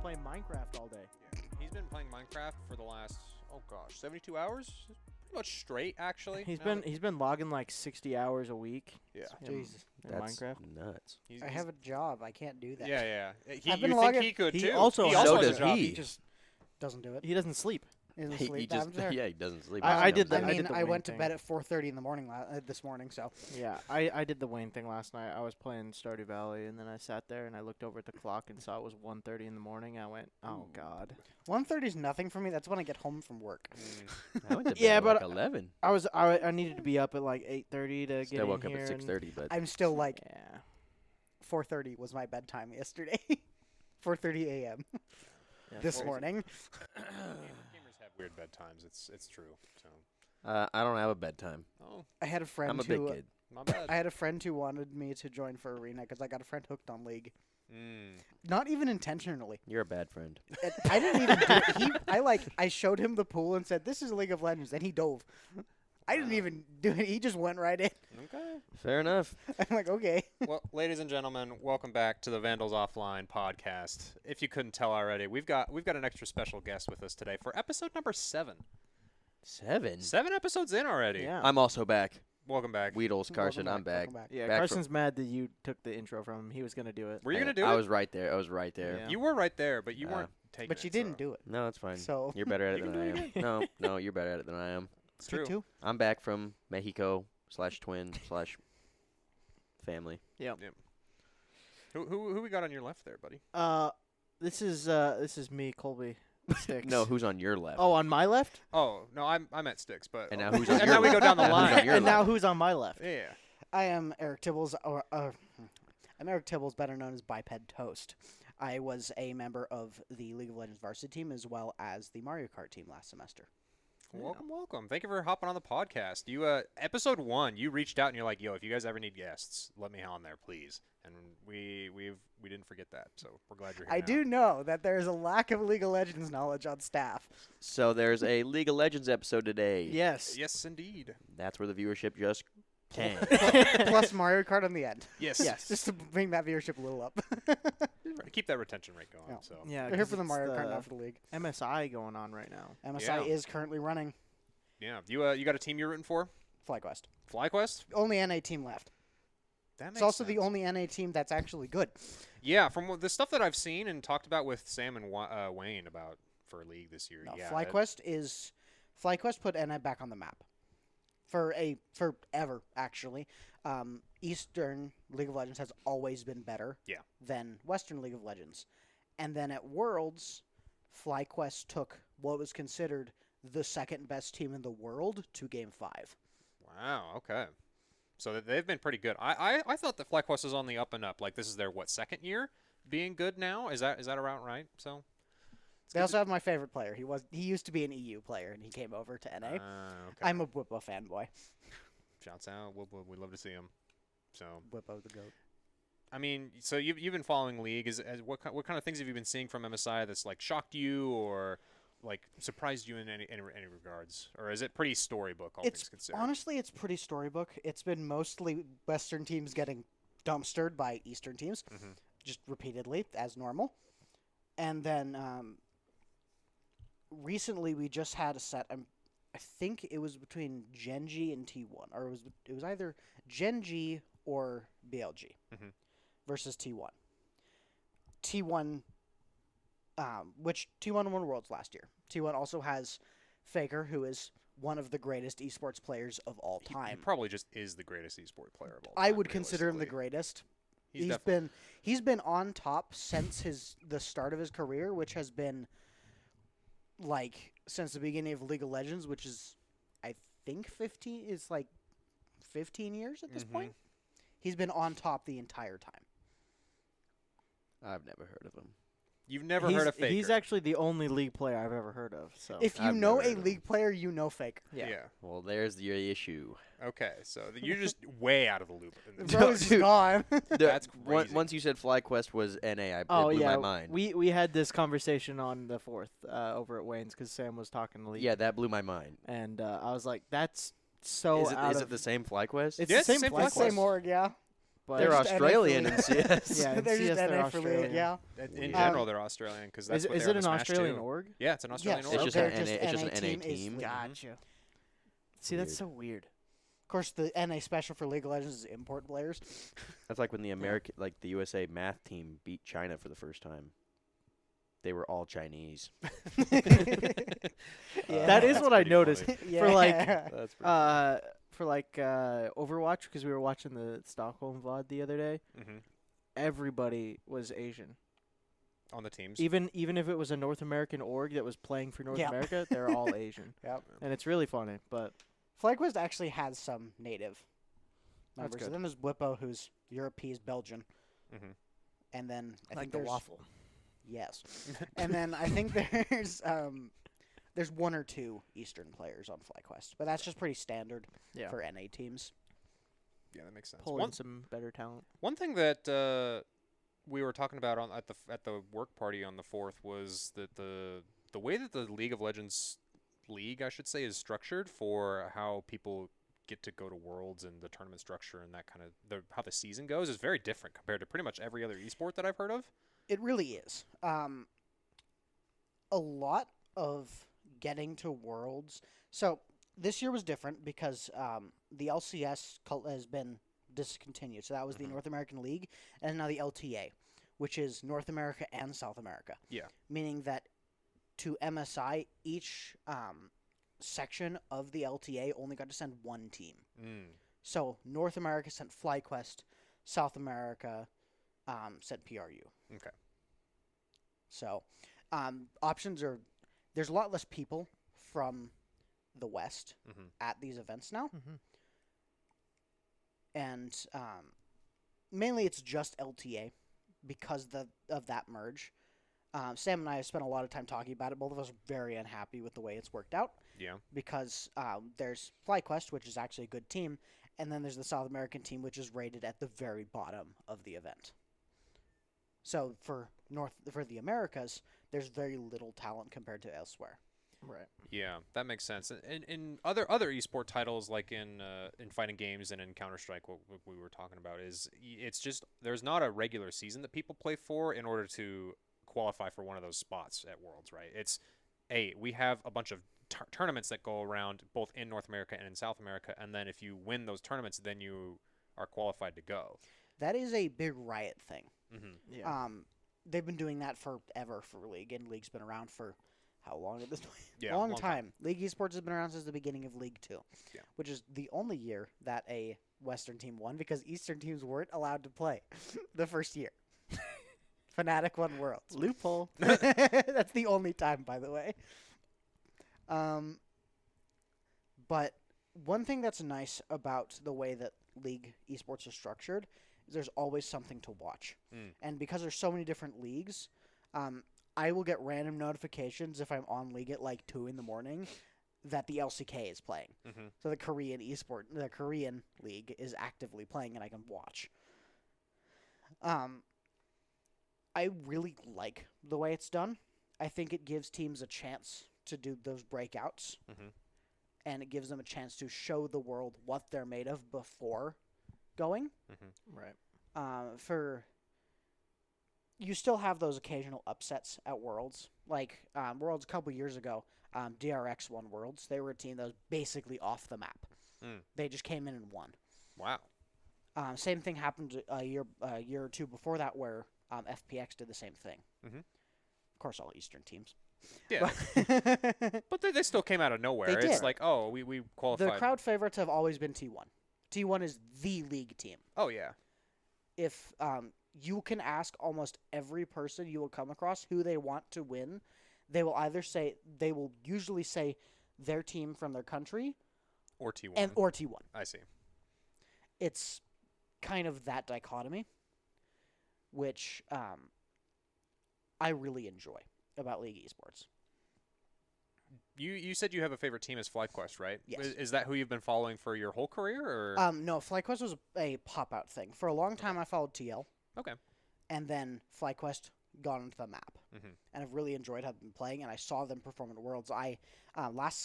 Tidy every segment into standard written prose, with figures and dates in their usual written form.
playing Minecraft all day. Yeah. He's been playing Minecraft for the last 72 hours, pretty much straight actually. He's been logging like 60 hours a week. Yeah. Jesus. In That's Minecraft. nuts. I have a job. I can't do that. Yeah. I've been You logging- think he could He too? also he has- also So has a does job. he. He just doesn't do it. He doesn't sleep. He doesn't He sleep. just I'm sorry. he doesn't sleep. I did that. that. I mean, the I Wayne went to thing. bed at 4:30 in the morning this morning. So Yeah, I did the Wayne thing last night. I was playing Stardew Valley, and then I sat there and I looked over at the clock and saw it was 1:30 in the morning. I went, oh god. 1:30 is nothing for me. That's when I get home from work. I went to bed Yeah, at but like 11. I needed to be up at like 8:30 to Still get woke in up here. at and- 6:30, but I'm still like Yeah. 4:30 was my bedtime yesterday. 4:30 a.m. Yeah, this crazy. morning. Gamers have weird bedtimes. It's true. So. I don't have a bedtime. Oh, I had a friend I'm a big who kid. my bad. I had a friend who wanted me to join for Arena because I got a friend hooked on League. Mm. Not even intentionally. You're a bad friend. And I didn't even do it. I showed him the pool and said, "This is League of Legends," and he dove. I didn't even do it. He just went right in. Okay. Fair enough. I'm like, okay. Well, ladies and gentlemen, welcome back to the Vandals Offline podcast. If you couldn't tell already, we've got an extra special guest with us today for episode number 7. 7. 7 episodes in already. Yeah. I'm also back. Welcome back. Weedles, Carson, I'm back. Welcome back. Yeah, Back Carson's mad that you took the intro from him. He was gonna do it. Were you gonna do I it? was right there. I was right there. Yeah. You were right there, but you weren't taking But you it, didn't so. do it. No, it's fine. So You're better at You it can than I do it am. No, you're better at it than I am. It's true. too. I'm back from Mexico/twin/family. Who we got on your left there, buddy? This is me, Colby. Stix. No, who's on your left? Oh, on my left? Oh no, I'm at Stix, but And now who's on and your now we go left? down the And who's on line. your And now left? who's on my left? Yeah. I am Eric Tibbles, I'm Eric Tibbles, better known as BipedToast. I was a member of the League of Legends Varsity team as well as the Mario Kart team last semester. Welcome. Thank you for hopping on the podcast. You episode 1, you reached out and you're like, "Yo, if you guys ever need guests, let me on there, please." And we didn't forget that, so we're glad you're here. I now. do know that there is a lack of League of Legends knowledge on staff. So there's a League of Legends episode today. Yes. Yes, indeed. That's where the viewership just tanked. Plus Mario Kart on the end. Yes. Yes. Just to bring that viewership a little up. Keep that retention rate going. Yeah. So. Yeah. We're here 'cause for the it's Mario Kart, not for the League. MSI going on right now. MSI Yeah. is currently running Yeah. You got a team you're rooting for? Flyquest. Flyquest. Only NA team left. That makes It's also the sense. only NA team that's actually good. Yeah, from the stuff that I've seen and talked about with Sam and Wayne about for League this year. No, yeah. Flyquest put NA back on the map forever actually. Eastern League of Legends has always been better than Western League of Legends. And then at Worlds, Flyquest took what was considered the second best team in the world to Game 5. Wow. Okay. So they've been pretty good. I thought that Flyquest was on the up and up. Like this is their second year being good now? Is that around right? So. They also have my favorite player. He used to be an EU player, and he came over to NA. Okay. I'm a Whippo fanboy. Shouts out. We'd love to see him. So. Whippo the GOAT. I mean, so you've been following League. What kind of things have you been seeing from MSI that's like shocked you or like surprised you in any regards, or is it pretty storybook? All things considered. Honestly, it's pretty storybook. It's been mostly Western teams getting dumpstered by Eastern teams, just repeatedly as normal. And then recently we just had a set. I think it was between Genji and T1, or it was either Genji or BLG versus T1. T1. Which T1 won Worlds last year. T1 also has Faker, who is one of the greatest esports players of all time. He probably just is the greatest esport player of all time. I would consider him the realistically. greatest. He's been on top since the start of his career, which has been like since the beginning of League of Legends, which is I think 15 years at this point. He's been on top the entire time. I've never heard of him. You've never heard of Faker. He's actually the only League player I've ever heard of. So If you I've know never a heard of League player, you know Faker. yeah. Well, there's the issue. Okay, so you're just way out of the loop. In The this. bro is Dude. gone. That's crazy. Once you said Flyquest was NA, it Oh blew yeah, my mind. we had this conversation on the 4th over at Wayne's because Sam was talking to League. Yeah, that blew my mind. And I was like, that's so Is out it of the same Flyquest? It's Yeah, the same same Flyquest. Same org, yeah. But They're just NA for Australian League. in CS. Yeah, in they're CS just they're NA for League, Australian. yeah. In Weird. general, they're Australian because that's Is, what is they it are in an Smash Australian 2. org? Yeah, it's an Australian Yes, It's org. just they're an just NA it's just NA an NA team is team. League. Gotcha. See, Weird. that's so weird. Of course, the NA special for League of Legends is import players. That's like when the American, like the USA math team beat China for the first time. They were all Chinese. Yeah. That is That's what I pretty noticed. funny. Yeah. For like, That's pretty for like Overwatch, because we were watching the Stockholm VOD the other day. Hmm. Everybody was Asian. On the teams. Even if it was a North American org that was playing for North Yep. America, they're all Asian, Yep. and it's really funny. But Flyquest actually has some native That's members. good. And then there's Whippo, who's European Belgian. Hmm. And then I like think the there's waffle. Yes. And then I think there's one or two Eastern players on Flyquest, but that's just pretty standard Yeah, for NA teams. Yeah, that makes sense. pull in some better talent. One thing that we were talking about at the work party on the 4th was that the way that the League of Legends league, I should say, is structured for how people get to go to Worlds and the tournament structure and that kind of how the season goes is very different compared to pretty much every other esport that I've heard of. It really is. A lot of getting to Worlds. So this year was different because the LCS cult has been discontinued. So that was the North American League, and now the LTA, which is North America and South America. Yeah. Meaning that to MSI, each section of the LTA only got to send one team. Mm. So North America sent Flyquest, South America sent PRU. Okay. So options are, there's a lot less people from the West Mhm. at these events now. Mm-hmm. And mainly it's just LTA because of that merge. Sam and I have spent a lot of time talking about it. Both of us are very unhappy with the way it's worked out Yeah. because there's Flyquest, which is actually a good team, and then there's the South American team, which is rated at the very bottom of the event. So for the Americas, there's very little talent compared to elsewhere. Right. Yeah, that makes sense. And in other esport titles, like in fighting games and in Counter Strike, what we were talking about is it's just there's not a regular season that people play for in order to qualify for one of those spots at Worlds, right? It's we have a bunch of tournaments that go around both in North America and in South America, and then if you win those tournaments, then you are qualified to go. That is a big Riot thing. Mm-hmm. Yeah. They've been doing that forever for League, and League's been around for how long at this point? Yeah, long time. League Esports has been around since the beginning of League 2, Yeah. which is the only year that a Western team won because Eastern teams weren't allowed to play the first year. Fnatic won Worlds. Loophole. That's the only time, by the way. But one thing that's nice about the way that League Esports is structured is there's always something to watch. Mm. And because there's so many different leagues, I will get random notifications if I'm on League at like 2 in the morning that the LCK is playing. Mm-hmm. So the Korean league is actively playing and I can watch. I really like the way it's done. I think it gives teams a chance to do those breakouts. Mm-hmm. And it gives them a chance to show the world what they're made of before going. Mm-hmm. Right. You still have those occasional upsets at Worlds. Like Worlds a couple years ago, DRX won Worlds. They were a team that was basically off the map. Mm. They just came in and won. Wow. Same thing happened a year or two before that where FPX did the same thing. Mhm. Of course, all Eastern teams. Yeah. But But they still came out of nowhere. They It's did. like, oh, we qualified. the crowd favorites have always been T1. T1 is the league team. Oh, yeah. If you can ask almost every person you will come across who they want to win, they will usually say their team from their country Or T1. or T1. I see. It's kind of that dichotomy, which I really enjoy about League Esports. You said you have a favorite team as Flyquest, right? Yes. Is that who you've been following for your whole career, or? No, Flyquest was a pop-out thing. For a long time, I followed TL, Okay. and then Flyquest got onto the map. Mhm. And I've really enjoyed how they've been playing, and I saw them perform at Worlds. First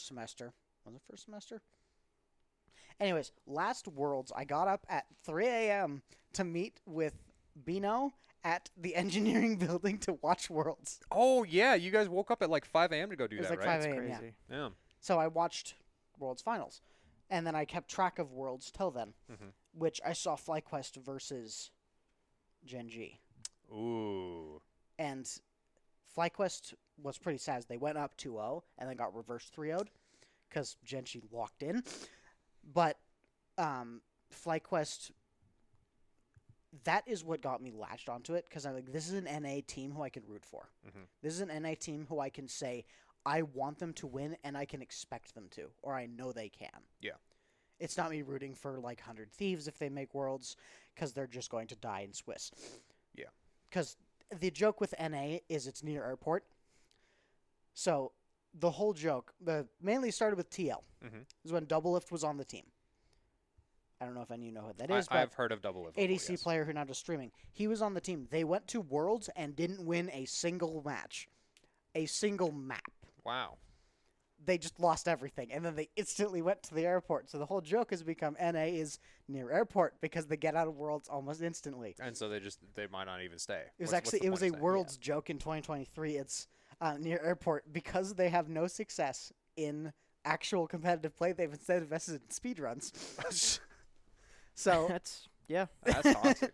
semester, was it first semester? Anyways, last Worlds, I got up at 3 a.m. to meet with Bino at the engineering building to watch Worlds. Oh yeah, you guys woke up at like 5 a.m. to go do It was that, like right? 5 That's a.m., yeah. crazy. Yeah. So I watched Worlds Finals. And then I kept track of Worlds till then, which I saw Flyquest versus Gen G. Ooh. And Flyquest was pretty sad. They went up 2-0 and then got reverse 3-0'd because Gen G locked in. But Flyquest, that is what got me latched onto it because I'm like, this is an NA team who I can root for. This is an NA team who I can say, I want them to win and I can expect them to, or I know they can. Yeah. It's not me rooting for like 100 Thieves if they make Worlds because they're just going to die in Swiss. Yeah. Because the joke with NA is it's near airport. So the whole joke, mainly started with TL. Is when Double Lift was on the team. I don't know if any of you know who that is, but I've heard of Double Lift. ADC yes. player who now does streaming. He was on the team. They went to Worlds and didn't win a single match. A single map. Wow. They just lost everything, and then they instantly went to the airport. So the whole joke has become NA is near airport because they get out of Worlds almost instantly. And so they might not even stay. It was What's actually the it was point a of staying? Worlds joke in 2023. It's near airport because they have no success in actual competitive play. They've instead invested in speedruns. So That's yeah. That's toxic.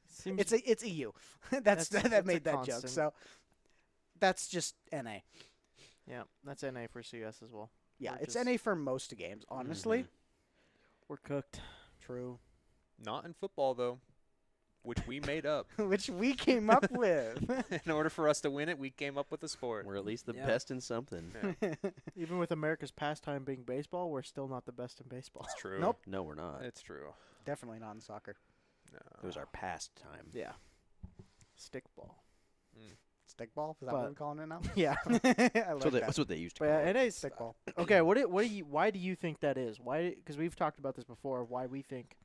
Seems it's EU. That's That's that a made that joke. constant. So that's just NA. yeah. That's NA for CS as well. Yeah, We're it's just- NA for most games, honestly. We're cooked. True. Not in football though, which we made up. Which we came up with. In order for us to win it, we came up with a sport. We're at least the Yeah. best in something. Yeah, Even with America's pastime being baseball, we're still not the best in baseball. it's true. Nope. No, we're not. It's true. Definitely not in soccer. No. It was our pastime. Yeah. Stickball. Stickball? Is that But- what we're calling it now? Yeah. I like that. That's what they used to But call yeah, it. NA's Stickball. okay. What do you? Why do you think that is? Why? Because we've talked about this before. Why we think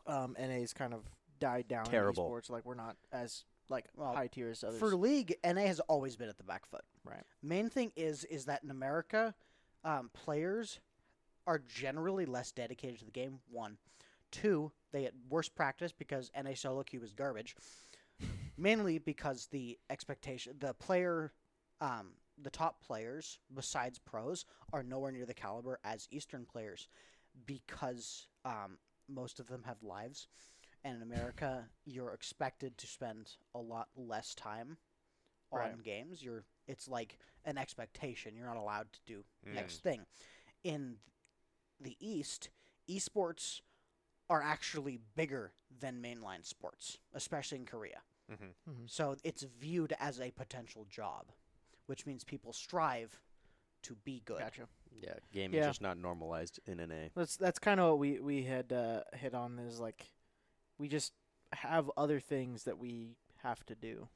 NA's kind of died down Terrible. in esports. Like we're not as like Well, high tier as others. For League, NA has always been at the back foot. Right. Main thing is that in America, players are generally less dedicated to the game. 1. 2, they get worse practice because NA solo queue is garbage. Mainly because the expectation, the top players besides pros are nowhere near the caliber as Eastern players because most of them have lives. And in America, you're expected to spend a lot less time on Right. games. It's like an expectation. You're not allowed to do Mm. next thing. In the East, esports are actually bigger than mainline sports, especially in Korea. So it's viewed as a potential job, which means people strive to be good. Gotcha. Yeah, gaming's Yeah. just not normalized in NA. That's kind of what we had hit on is like we just have other things that we have to do.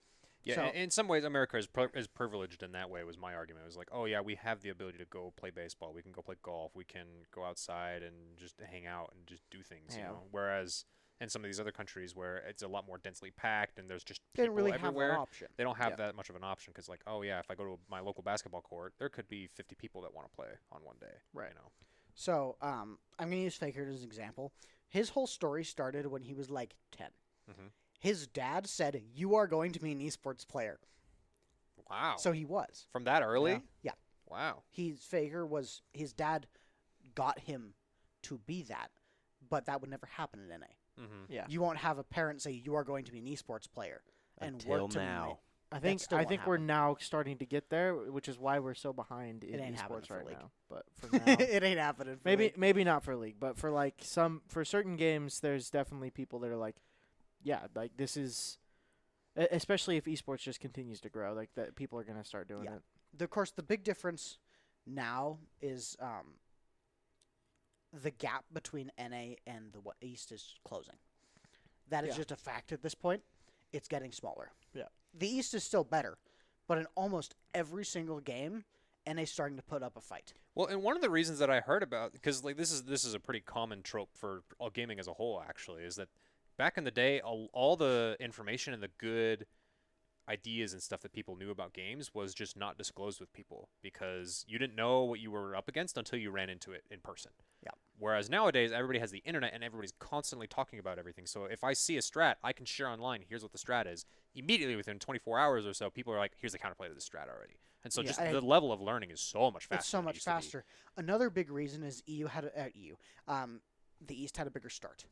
Yeah, So- in some ways, America is privileged in that way. Was my argument. It was like, oh yeah, we have the ability to go play baseball. We can go play golf. We can go outside and just hang out and just do things. You Yeah. know, whereas in some of these other countries where it's a lot more densely packed and there's just They people don't really have everywhere, that option. they don't have Yeah. that much of an option because, like, oh yeah, if I go to my local basketball court, there could be 50 people that want to play on one day. Right. You know. So I'm going to use Faker as an example. His whole story started when he was like 10. Mhm. His dad said, "You are going to be an esports player." Wow. So he was. From that early. Yeah. Wow. Faker was, his dad got him to be that, but that would never happen in NA. Mm-hmm. Yeah. You won't have a parent say you are going to be an esports player and Until work to now. I think still I won't think we're happen. now starting to get there, which is why we're so behind in ain't happening esports for right League. now. But for now, it ain't happening. For maybe League. maybe not for League, but for like for certain games, there's definitely people that are like, yeah, like this is, especially if esports just continues to grow, like that people are gonna start doing Yeah. it. Of course, the big difference now is the gap between NA and the East is closing. That is Yeah. just a fact at this point. It's getting smaller. Yeah. The East is still better, but in almost every single game, NA's starting to put up a fight. Well, and one of the reasons that I heard about, because like this is a pretty common trope for all gaming as a whole, actually, is that back in the day, all the information and the good ideas and stuff that people knew about games was just not disclosed with people because you didn't know what you were up against until you ran into it in person. Yeah. Whereas nowadays, everybody has the internet and everybody's constantly talking about everything. So if I see a strat, I can share online, here's what the strat is. Immediately within 24 hours or so, people are like, here's the counterplay to the strat already. And so Yeah, just the level of learning is so much faster. It's so than it much used to be. faster. Another big reason is the East had a bigger start,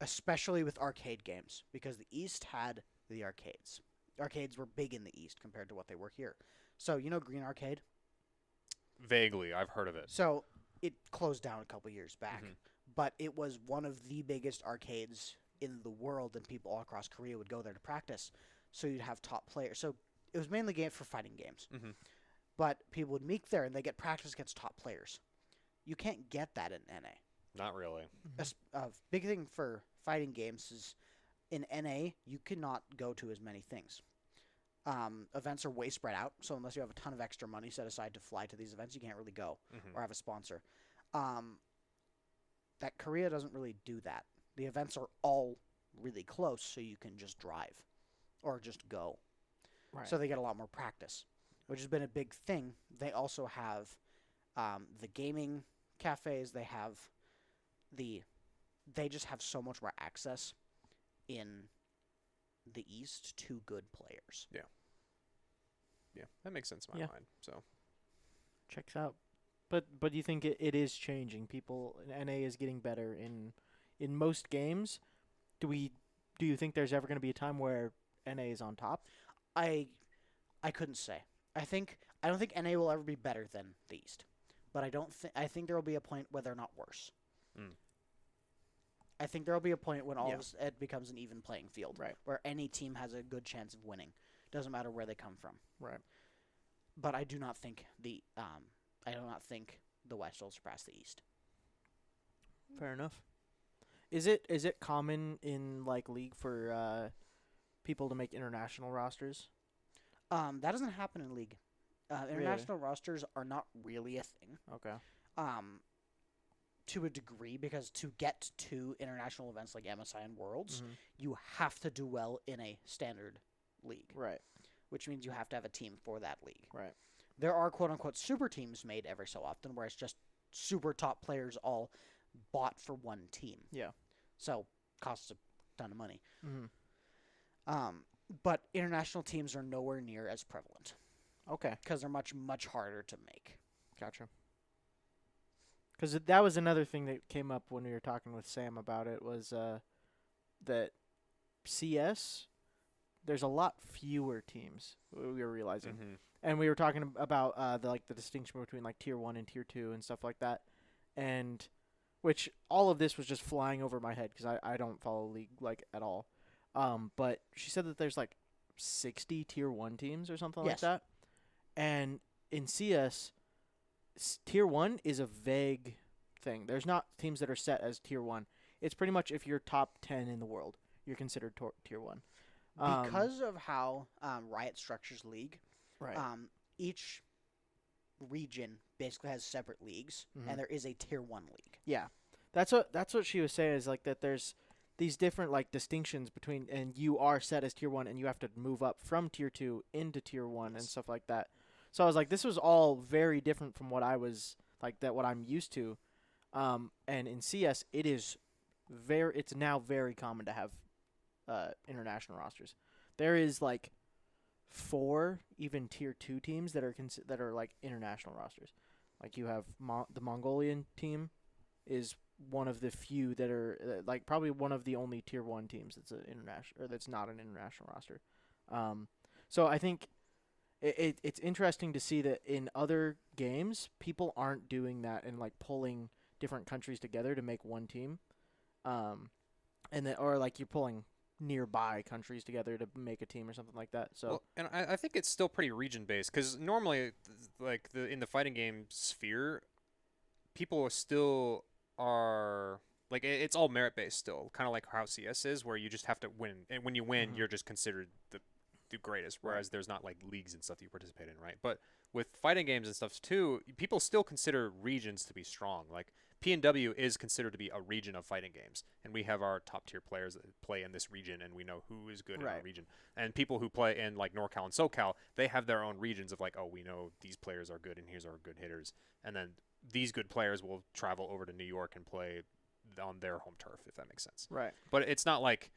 especially with arcade games, because the East had the arcades. Arcades were big in the East compared to what they were here. So, you know Green Arcade? Vaguely, I've heard of it. So, it closed down a couple years back, but it was one of the biggest arcades in the world, and people all across Korea would go there to practice. So, you'd have top players. So, it was mainly game for fighting games. But people would meet there, and they get practice against top players. You can't get that in NA. Not really. A big thing for fighting games is in NA, you cannot go to as many things. Events are way spread out, so unless you have a ton of extra money set aside to fly to these events, you can't really go or have a sponsor. That Korea doesn't really do that. The events are all really close, so you can just drive or just go. Right. So they get a lot more practice, which has been a big thing. They also have the gaming cafes. They just have so much more access in the East to good players. Yeah, that makes sense in my mind. So Checks out. But you think it is changing? People, NA is getting better in most games. Do you think there's ever going to be a time where NA is on top? I couldn't say. I don't think NA will ever be better than the East, but I think there will be a point where they're not worse. I think there will be a point when it becomes an even playing field, right, where any team has a good chance of winning. Doesn't matter where they come from. Right. But I do not think the West will surpass the East. Fair enough. Is it common in like League for people to make international rosters? That doesn't happen in League. International rosters are not really a thing. Okay. To a degree, because to get to international events like MSI and Worlds, you have to do well in a standard league. Right. Which means you have to have a team for that league. Right. There are quote-unquote super teams made every so often, where it's just super top players all bought for one team. Yeah. So, costs a ton of money. But international teams are nowhere near as prevalent. Okay. Because they're much, much harder to make. Gotcha. Because that was another thing that came up when we were talking with Sam about it, was that CS, there's a lot fewer teams, we were realizing. And we were talking about the distinction between like Tier 1 and Tier 2 and stuff like that. And which all of this was just flying over my head because I don't follow League like at all. But she said that there's like 60 Tier 1 teams or something like that. And in CS, Tier 1 is a vague thing. There's not teams that are set as Tier 1. It's pretty much if you're top 10 in the world, you're considered Tier 1. Because of how Riot structures League, right. Each region basically has separate leagues, and there is a Tier 1 league. Yeah. That's what she was saying, is like that there's these different like distinctions between, and you are set as Tier 1 and you have to move up from Tier 2 into Tier 1 and stuff like that. So I was like, this was all very different from what I was like, what I'm used to. And in CS, it's now very common to have international rosters. There is like 4 even Tier 2 teams that are like international rosters. Like you have the Mongolian team is one of the few that are like probably one of the only Tier 1 teams that's an international, or that's not an international roster. So I think it's interesting to see that in other games, people aren't doing that and like pulling different countries together to make one team, or like you're pulling nearby countries together to make a team or something like that. So, well, and I think it's still pretty region based, because normally, like in the fighting game sphere, people still are like, it's all merit based still, kind of like how CS is, where you just have to win, and when you win, you're just considered the greatest, whereas there's not like leagues and stuff that you participate in, right? But with fighting games and stuff too, people still consider regions to be strong. Like PNW is considered to be a region of fighting games, and we have our top tier players that play in this region, and we know who is good in our region. And people who play in like NorCal and SoCal, they have their own regions of like, oh, we know these players are good, and here's our good hitters, and then these good players will travel over to New York and play on their home turf, if that makes sense. Right. But it's not like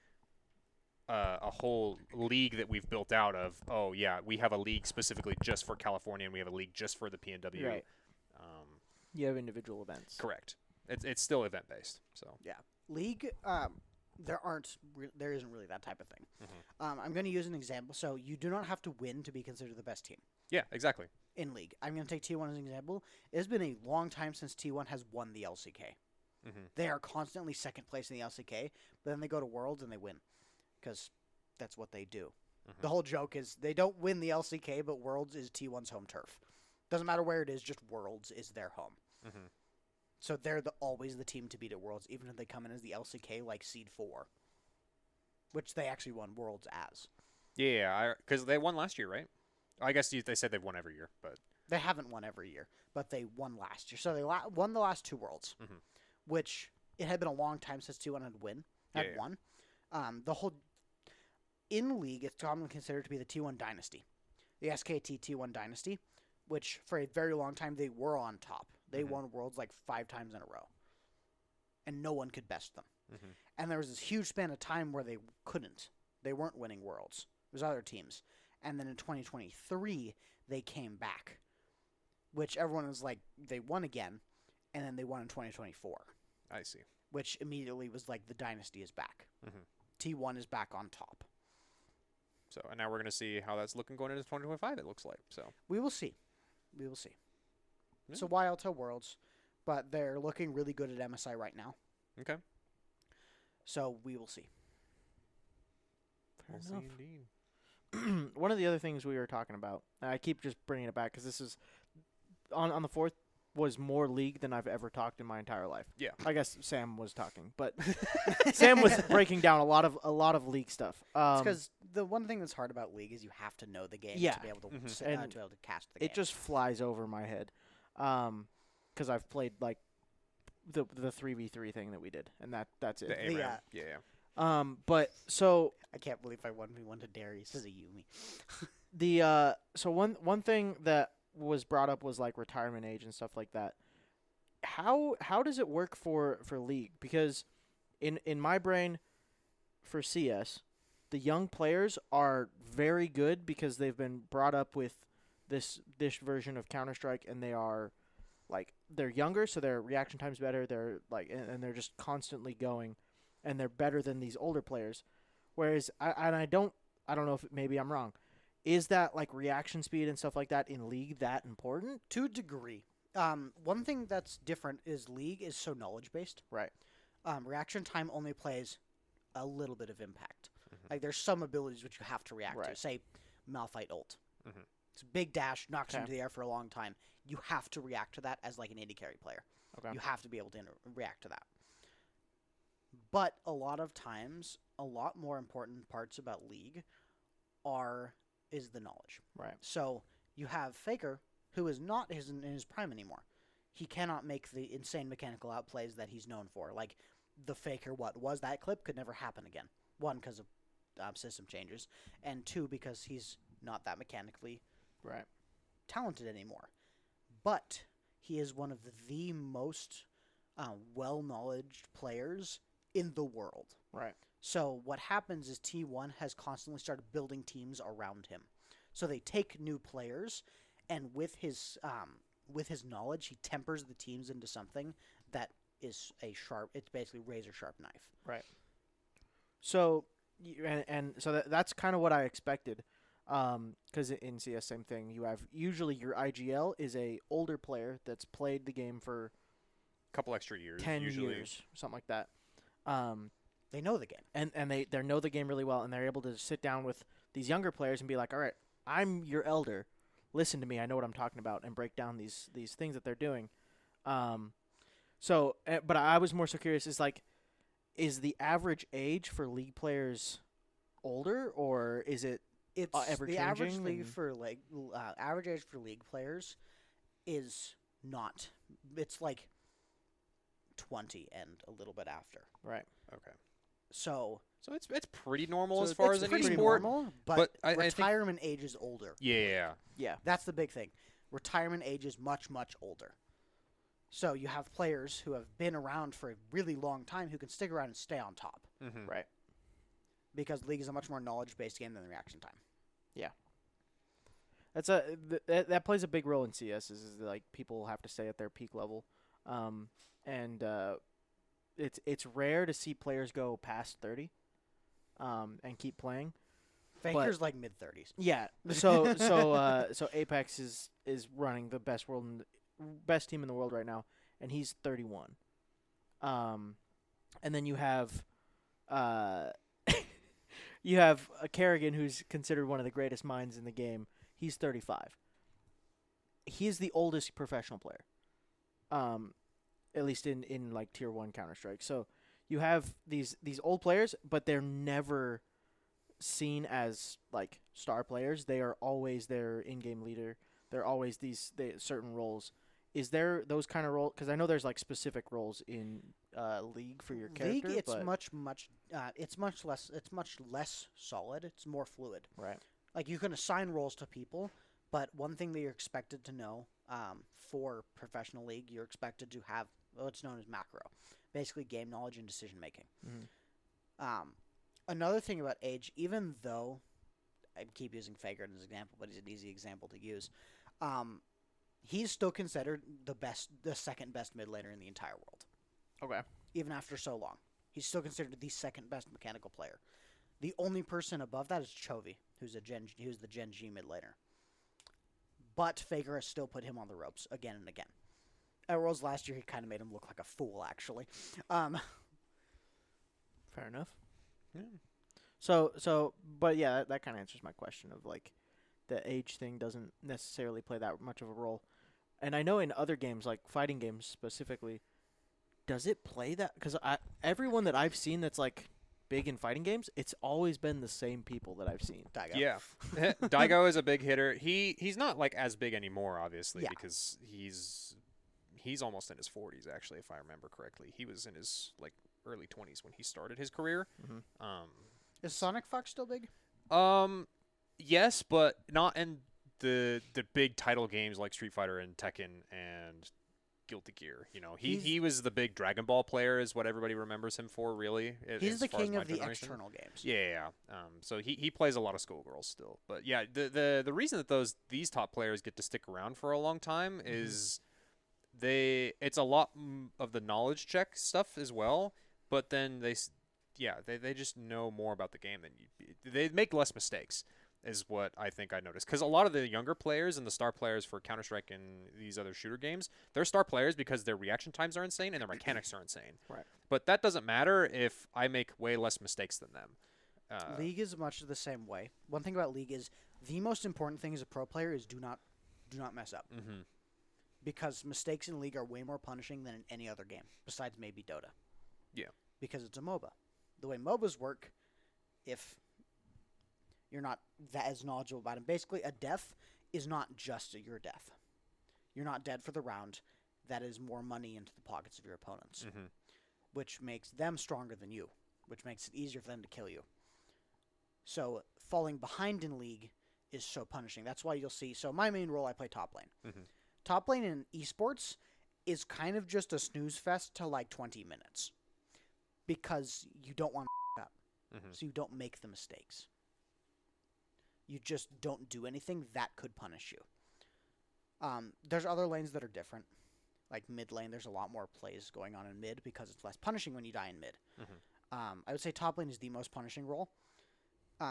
a whole league that we've built out of, oh, yeah, we have a league specifically just for California, and we have a league just for the PNW. Right. You have individual events. Correct. It's still event based. So Yeah, league. There isn't really that type of thing. Mhm. I'm going to use an example. So you do not have to win to be considered the best team yeah, exactly. in league. I'm going to take T1 as an example. It has been a long time since T1 has won the LCK. Mhm. They are constantly second place in the LCK, but then they go to Worlds and they win, because that's what they do. Mhm. The whole joke is they don't win the LCK, but Worlds is T1's home turf. Doesn't matter where it is, just Worlds is their home. Mhm. So they're always the team to beat at Worlds, even if they come in as the LCK like Seed 4, which they actually won Worlds as. Yeah, because they won last year, right? I guess they said they've won every year, but They haven't won every year, but they won last year. So they won the last 2 Worlds, Mhm. which it had been a long time since T1 had won. The whole in league, it's commonly considered to be the T1 dynasty, the SKT T1 dynasty, which for a very long time they were on top. They Mhm. won Worlds like 5 times in a row, and no one could best them. Mhm. And there was this huge span of time where they couldn't. They weren't winning Worlds. There was other teams. And then in 2023, they came back, which everyone was like, they won again, and then they won in 2024, I see. which immediately was like, the dynasty is back. Mhm. T1 is back on top. So, and now we're going to see how that's looking going into 2025, it looks like. So, We will see. We will see. Yeah. It's a while till Worlds, but they're looking really good at MSI right now. okay. So we will see. Fair We'll see enough. indeed. One of the other things we were talking about, and I keep just bringing it back because this is on the 4th was more league than I've ever talked in my entire life. Yeah. I guess Sam was talking, but Sam was breaking down a lot of league stuff. It's because the one thing that's hard about league is you have to know the game Yeah. to be able to Mhm. And to be able to cast the game. it just flies over my head, because I've played like the 3v3 thing that we did, and that's it. The ARAM. Yeah. Yeah. But so I can't believe I 1v1 to Darius as a Yumi. so one thing that was brought up was like retirement age and stuff like that. How does it work for league? Because in my brain, for CS, the young players are very good because they've been brought up with this version of Counter-Strike, and they are like they're younger, so their reaction time's better. They're like and they're just constantly going, and they're better than these older players. Whereas I don't know if maybe I'm wrong. Is that like reaction speed and stuff like that in league that important? To a degree. One thing that's different is league is so knowledge based. Right. Reaction time only plays a little bit of impact. Mhm. Like there's some abilities which you have to react to. Right. Say Malphite ult. Mhm. It's a big dash, knocks you Okay. into the air for a long time. You have to react to that as like an AD carry player. Okay. You have to be able to react to that. But a lot of times, a lot more important parts about league is the knowledge. Right. So you have Faker, who is not in his prime anymore. He cannot make the insane mechanical outplays that he's known for. Like the Faker, what was that clip could never happen again. 1, because of system changes, and 2, because he's not that mechanically Right. talented anymore. But he is one of the most well-knowledged players in the world. Right. So what happens is T1 has constantly started building teams around him. So they take new players, and with his knowledge, he tempers the teams into something that is it's basically razor sharp knife. Right. So so that's kind of what I expected. Because in CS, same thing. You have usually your IGL is a older player that's played the game for Couple extra years. 10 usually. years, something like that. They know the game. And they know the game really well, and they're able to sit down with these younger players and be like, all right, I'm your elder. Listen to me. I know what I'm talking about, and break down these things that they're doing. But I was more so curious, is the average age for league players older, or is it It's ever the average changing league and- for average age for league players is not. It's like 20 and a little bit after. Right. Okay. So it's pretty normal So as far it's as an pretty esport. normal, but but I think- retirement age is older. Yeah. Yeah. That's the big thing. Retirement age is much, much older. So you have players who have been around for a really long time who can stick around and stay on top. Mm-hmm. Right. Because League is a much more knowledge-based game than reaction time. That's that plays a big role in CS. Is like people have to stay at their peak level, and it's rare to see players go past 30, and keep playing. Faker's like mid-30s. Yeah. So Apex is running the best team in the world right now, and he's 31. And then you have you have a Kerrigan who's considered one of the greatest minds in the game. He's 35. He's the oldest professional player. At least in like tier 1 Counter-Strike. So you have these old players, but they're never seen as like star players. They are always their in-game leader. They're always certain roles. Is there those kind of roles? Because I know there's like specific roles in League for your character. League, it's but much less solid. It's more fluid. right. Like you can assign roles to people, but one thing that you're expected to know for professional League, you're expected to have what's known as macro, basically game knowledge and decision making. Mm-hmm. Another thing about age, even though I keep using Faker as an example, but he's an easy example to use, he's still considered the second best mid laner in the entire world. Okay. Even after so long, he's still considered the second best mechanical player. The only person above that is Chovy, who's the Gen G mid laner. But Faker has still put him on the ropes again and again. At Worlds last year, he kind of made him look like a fool, actually. Fair enough. Yeah. But yeah, that kind of answers my question of like the age thing doesn't necessarily play that much of a role. And I know in other games, like fighting games specifically, does it play that? Because everyone that I've seen that's like big in fighting games, it's always been the same people that I've seen. Daigo. Yeah. Daigo is a big hitter. He's not like as big anymore, obviously, Yeah. because he's almost in his 40s actually, if I remember correctly. He was in his like early 20s when he started his career. Mm-hmm. Is Sonic Fox still big? Yes, but not in the big title games like Street Fighter and Tekken and Guilty Gear. You know, he was the big Dragon Ball player, is what everybody remembers him for. Really, He's as the far as king my of the generation. external games. Yeah. So he plays a lot of schoolgirls still. But yeah, the reason that these top players get to stick around for a long time is it's a lot of the knowledge check stuff as well. But then they just know more about the game than they make less mistakes, is what I think I noticed. Because a lot of the younger players and the star players for Counter-Strike and these other shooter games, they're star players because their reaction times are insane and their mechanics are insane. Right. But that doesn't matter if I make way less mistakes than them. League is much the same way. One thing about League is the most important thing as a pro player is do not mess up. Mm-hmm. Because mistakes in League are way more punishing than in any other game, besides maybe Dota. Yeah. Because it's a MOBA. The way MOBAs work, if you're not that as knowledgeable about it, basically a death is not just your death. You're not dead for the round. That is more money into the pockets of your opponents, which makes them stronger than you, which makes it easier for them to kill you. So falling behind in League is so punishing. That's why you'll see. So my main role, I play top lane. Mm-hmm. Top lane in esports is kind of just a snooze fest to like 20 minutes. Because you don't want to up. So you don't make the mistakes. You just don't do anything that could punish you. There's other lanes that are different. Like mid lane, there's a lot more plays going on in mid because it's less punishing when you die in mid. I would say top lane is the most punishing role.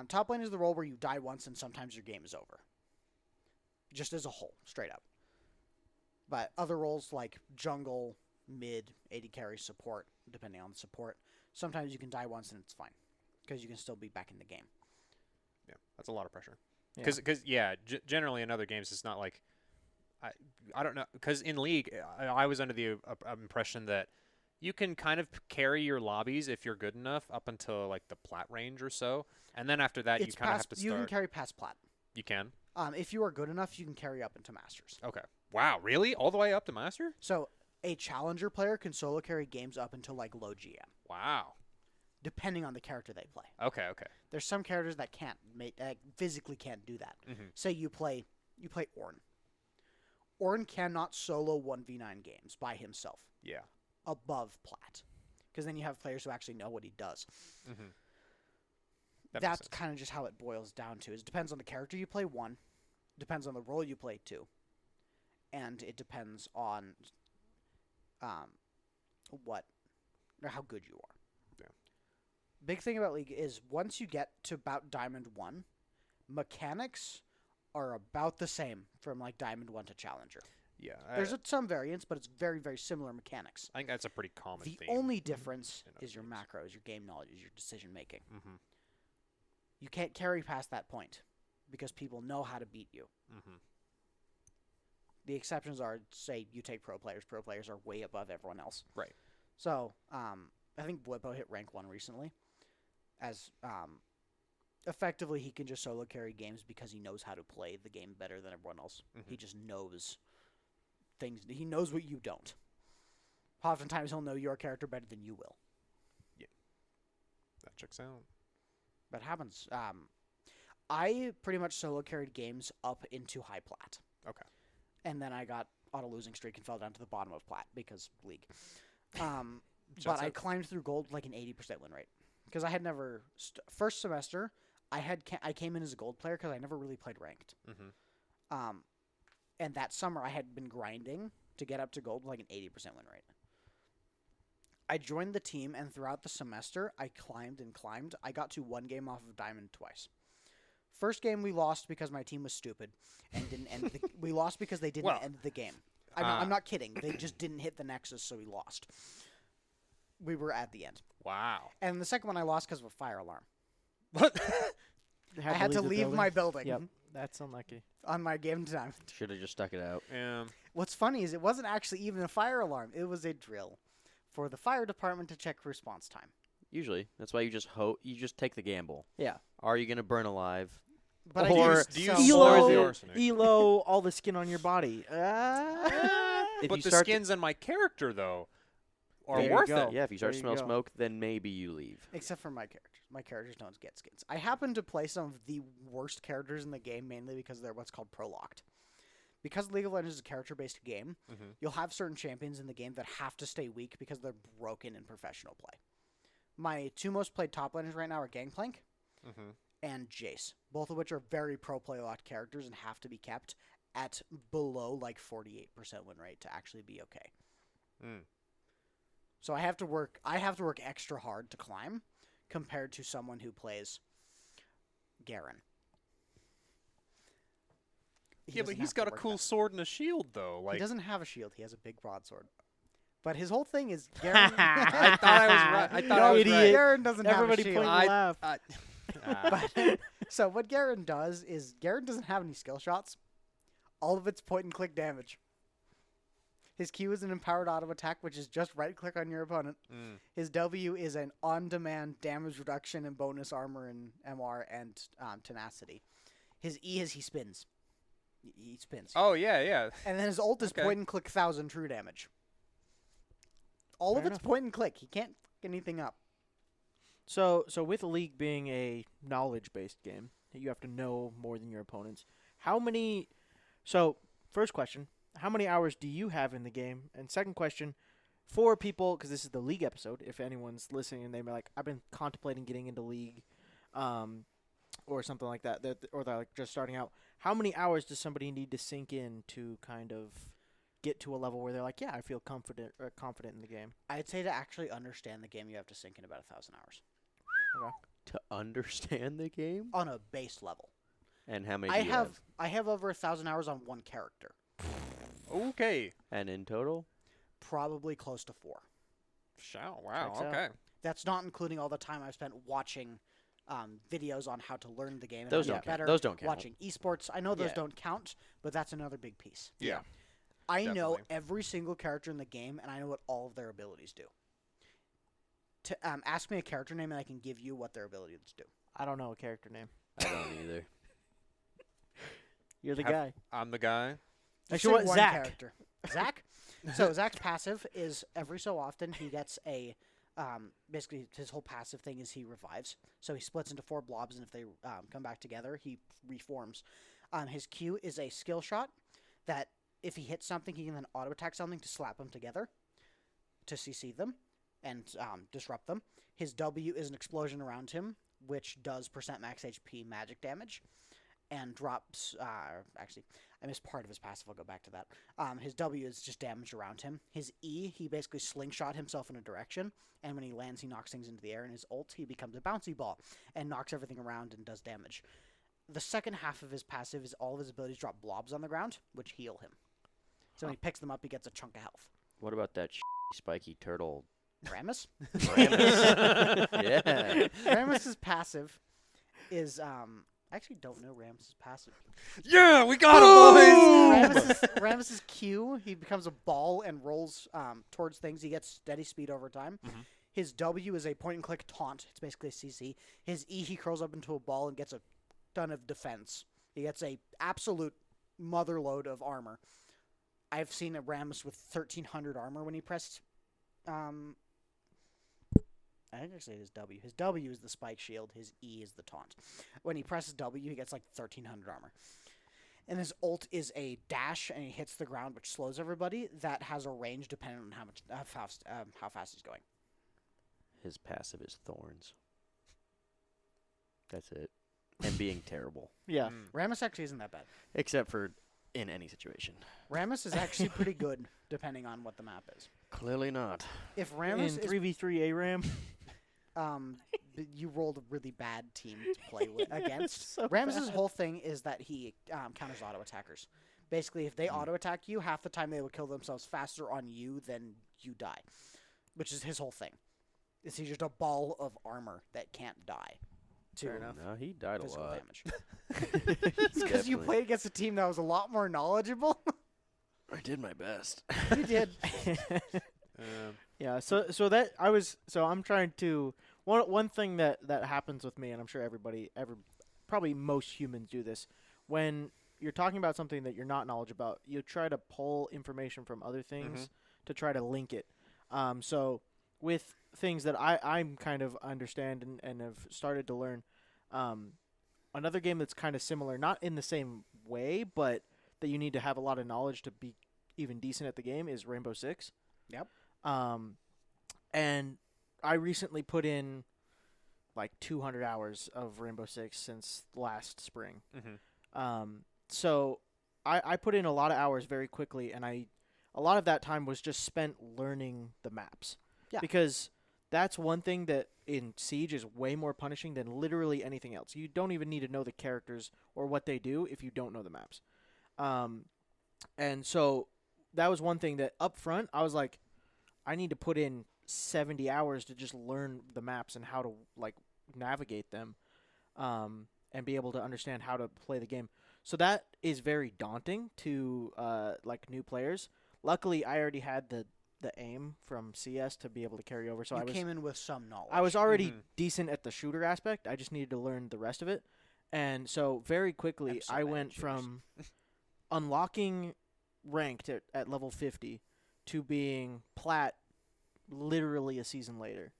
Top lane is the role where you die once and sometimes your game is over. Just as a whole, straight up. But other roles like jungle, mid, AD carry, support, depending on the support, sometimes you can die once and it's fine. Because you can still be back in the game. Yeah, that's a lot of pressure. Yeah. Because generally in other games it's not like I don't know, because in League I was under the impression that you can kind of carry your lobbies if you're good enough up until like the plat range or so, and then after that you kind of have to start. You can carry past plat. You can. If you are good enough, you can carry up into masters. Okay. Wow, really? All the way up to master? So a challenger player can solo carry games up until like low GM, Wow. depending on the character they play. Okay. There's some characters that can't physically can't do that. Mm-hmm. Say you play Ornn. Ornn cannot solo 1v9 games by himself Yeah. above plat, because then you have players who actually know what he does. Mm-hmm. That's kind of just how it boils down to. It depends on the character you play, 1. Depends on the role you play, 2. And it depends on how good you are. Yeah. Big thing about League is once you get to about Diamond 1, mechanics are about the same from like Diamond 1 to Challenger. Yeah. There's some variance, but it's very, very similar mechanics. I think that's a pretty common The theme. only difference in is your games. macros, your game knowledge, your decision making. Mm-hmm. You can't carry past that point because people know how to beat you. Mm-hmm. The exceptions are, say, you take pro players. Pro players are way above everyone else. Right. So, I think Blippo hit rank 1 recently. As effectively, he can just solo carry games because he knows how to play the game better than everyone else. Mm-hmm. He just knows things. He knows what you don't. Oftentimes, he'll know your character better than you will. That checks out. That happens. I pretty much solo carried games up into high plat. Okay. And then I got on a losing streak and fell down to the bottom of plat because League. But I climbed through gold with like an 80% win rate. Because I had never... first semester, I came in as a gold player because I never really played ranked. Mm-hmm. And that summer, I had been grinding to get up to gold with like an 80% win rate. I joined the team, and throughout the semester, I climbed and climbed. I got to 1 game off of Diamond twice. First game we lost because my team was stupid and didn't end. We lost because they didn't end the game. I'm not kidding. They just didn't hit the nexus, so we lost. We were at the end. Wow. And the second one I lost because of a fire alarm. What? I had to leave my building. Yep, that's unlucky. On my game time. Should have just stuck it out. Yeah. What's funny is it wasn't actually even a fire alarm. It was a drill for the fire department to check response time. Usually, that's why you just take the gamble. Yeah. Are you gonna burn alive? But Or do you so- slow the arsenic? Elo, all the skin on your body. If But you the start to- skins on my character, though, are There you worth go. it. Yeah, if you start to There you smell go. smoke, then maybe you leave. Except for my characters. My characters don't get skins. I happen to play some of the worst characters in the game, mainly because they're what's called pro-locked. Because League of Legends is a character-based game, Mm-hmm. you'll have certain champions in the game that have to stay weak because they're broken in professional play. My 2 most played top laners right now are Gangplank Mm-hmm. and Jace, both of which are very pro-play locked characters and have to be kept at below like 48% win rate to actually be okay. Mm. So I have to work extra hard to climb compared to someone who plays Garen. Yeah, but he's got a cool sword and a shield, though. Like He doesn't have a shield. He has a big broadsword. But his whole thing is Garen. I thought I was right. I thought I was Idiot. right. Garen doesn't Everybody have a shield. point and laugh. But, so what Garen does is Garen doesn't have any skill shots. All of it's point and click damage. His Q is an empowered auto attack, which is just right click on your opponent. Mm. His W is an on-demand damage reduction and bonus armor and MR and tenacity. His E is he spins. He spins. Oh yeah. And then his ult is Okay. point and click 1,000 true damage. All of Fair it's enough. point and click. He can't fuck anything up. So with League being a knowledge-based game, you have to know more than your opponents. How many? So first question: how many hours do you have in the game? And second question, for people, because this is the League episode, if anyone's listening and they're like, I've been contemplating getting into League, or something like that, or they're like just starting out. How many hours does somebody need to sink in to kind of get to a level where they're like, yeah, I feel confident in the game? I'd say to actually understand the game, you have to sink in about 1,000 hours To understand the game? on a base level. And how many do you I have over 1,000 hours on one character, Okay. And in total? probably close to 4. Wow. Checks out. Okay. That's not including all the time I've spent watching videos on how to learn the game. And Those how to don't get count. better. Those don't count. Watching esports, I know those Yeah. don't count, but that's another big piece. Yeah. I know Definitely. every single character in the game, and I know what all of their abilities do. To ask me a character name, and I can give you what their abilities do. I don't know a character name. I don't either. You're the Have- guy. I'm the guy. Just Actually, say what, one Zach? character. Zach? So Zach's passive is every so often he gets a basically his whole passive thing is he revives. So he splits into 4 blobs, and if they come back together, he reforms. His Q is a skill shot that if he hits something, he can then auto attack something to slap them together, to CC them and disrupt them. His W is an explosion around him, which does % max HP magic damage and drops. Actually, I missed part of his passive. I'll go back to that. His W is just damage around him. His E, he basically slingshot himself in a direction, and when he lands, he knocks things into the air. And his ult, he becomes a bouncy ball and knocks everything around and does damage. The second half of his passive is all of his abilities drop blobs on the ground, which heal him. So when he picks them up, he gets a chunk of health. What about that spiky turtle? Rammus? Rammus. Yeah. Rammus's passive is I actually don't know Rammus's passive. Yeah, we got him, boys. Rammus's Q, he becomes a ball and rolls towards things. He gets steady speed over time. His W is a point and click taunt. It's basically a CC. His E, he curls up into a ball and gets a ton of defense. He gets a absolute mother load of armor. I've seen a Rammus with 1,300 armor when he pressed. I think I said his W. His W is the spike shield. His E is the taunt. When he presses W, he gets like 1,300 armor. And his ult is a dash, and he hits the ground, which slows everybody. That has a range depending on how fast he's going. His passive is thorns. That's it. And being terrible. Yeah. Rammus actually isn't that bad. Except for in any situation. Rammus is actually pretty good depending on what the map is. Clearly not. If Rammus In 3v3 ARAM. You rolled a really bad team to play against. So Rammus's bad. whole thing is that he counters auto attackers. Basically, if they auto attack you, half the time they will kill themselves faster on you than you die, which is his whole thing. Is he's just a ball of armor that can't die. Fair enough. No, he died a Physical lot. damage. Because you Definitely. played against a team that was a lot more knowledgeable. I did my best. You did. Yeah, so I'm trying to one thing that happens with me, and I'm sure probably most humans do this, when you're talking about something that you're not knowledgeable about, you try to pull information from other things to try to link it. So with things that I'm kind of understand and have started to learn, another game that's kind of similar, not in the same way, but that you need to have a lot of knowledge to be even decent at the game, is Rainbow Six. Yep. And I recently put in like 200 hours of Rainbow Six since last spring. So I put in a lot of hours very quickly, and a lot of that time was just spent learning the maps. Yeah. Because that's one thing that in Siege is way more punishing than literally anything else. You don't even need to know the characters or what they do if you don't know the maps. And so that was one thing that up front I was like, I need to put in 70 hours to just learn the maps and how to like navigate them, and be able to understand how to play the game. So that is very daunting to like new players. Luckily, I already had the aim from CS to be able to carry over. So You came in with some knowledge. I was already decent at the shooter aspect. I just needed to learn the rest of it. And so very quickly, I'm so I bad went at shooters. from unlocking ranked at level 50 to being plat literally a season later.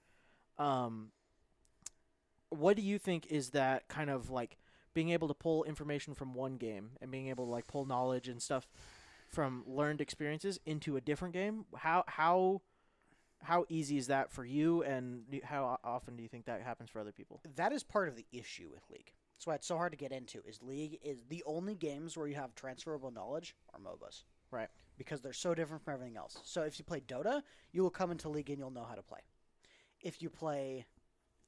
What do you think is that kind of like being able to pull information from one game and being able to like pull knowledge and stuff from learned experiences into a different game? How easy is that for you, and how often do you think that happens for other people? That is part of the issue with League. That's why it's so hard to get into. Is League is the only games where you have transferable knowledge are MOBAs. Right. Because they're so different from everything else. So if you play Dota, you will come into League and you'll know how to play. If you play...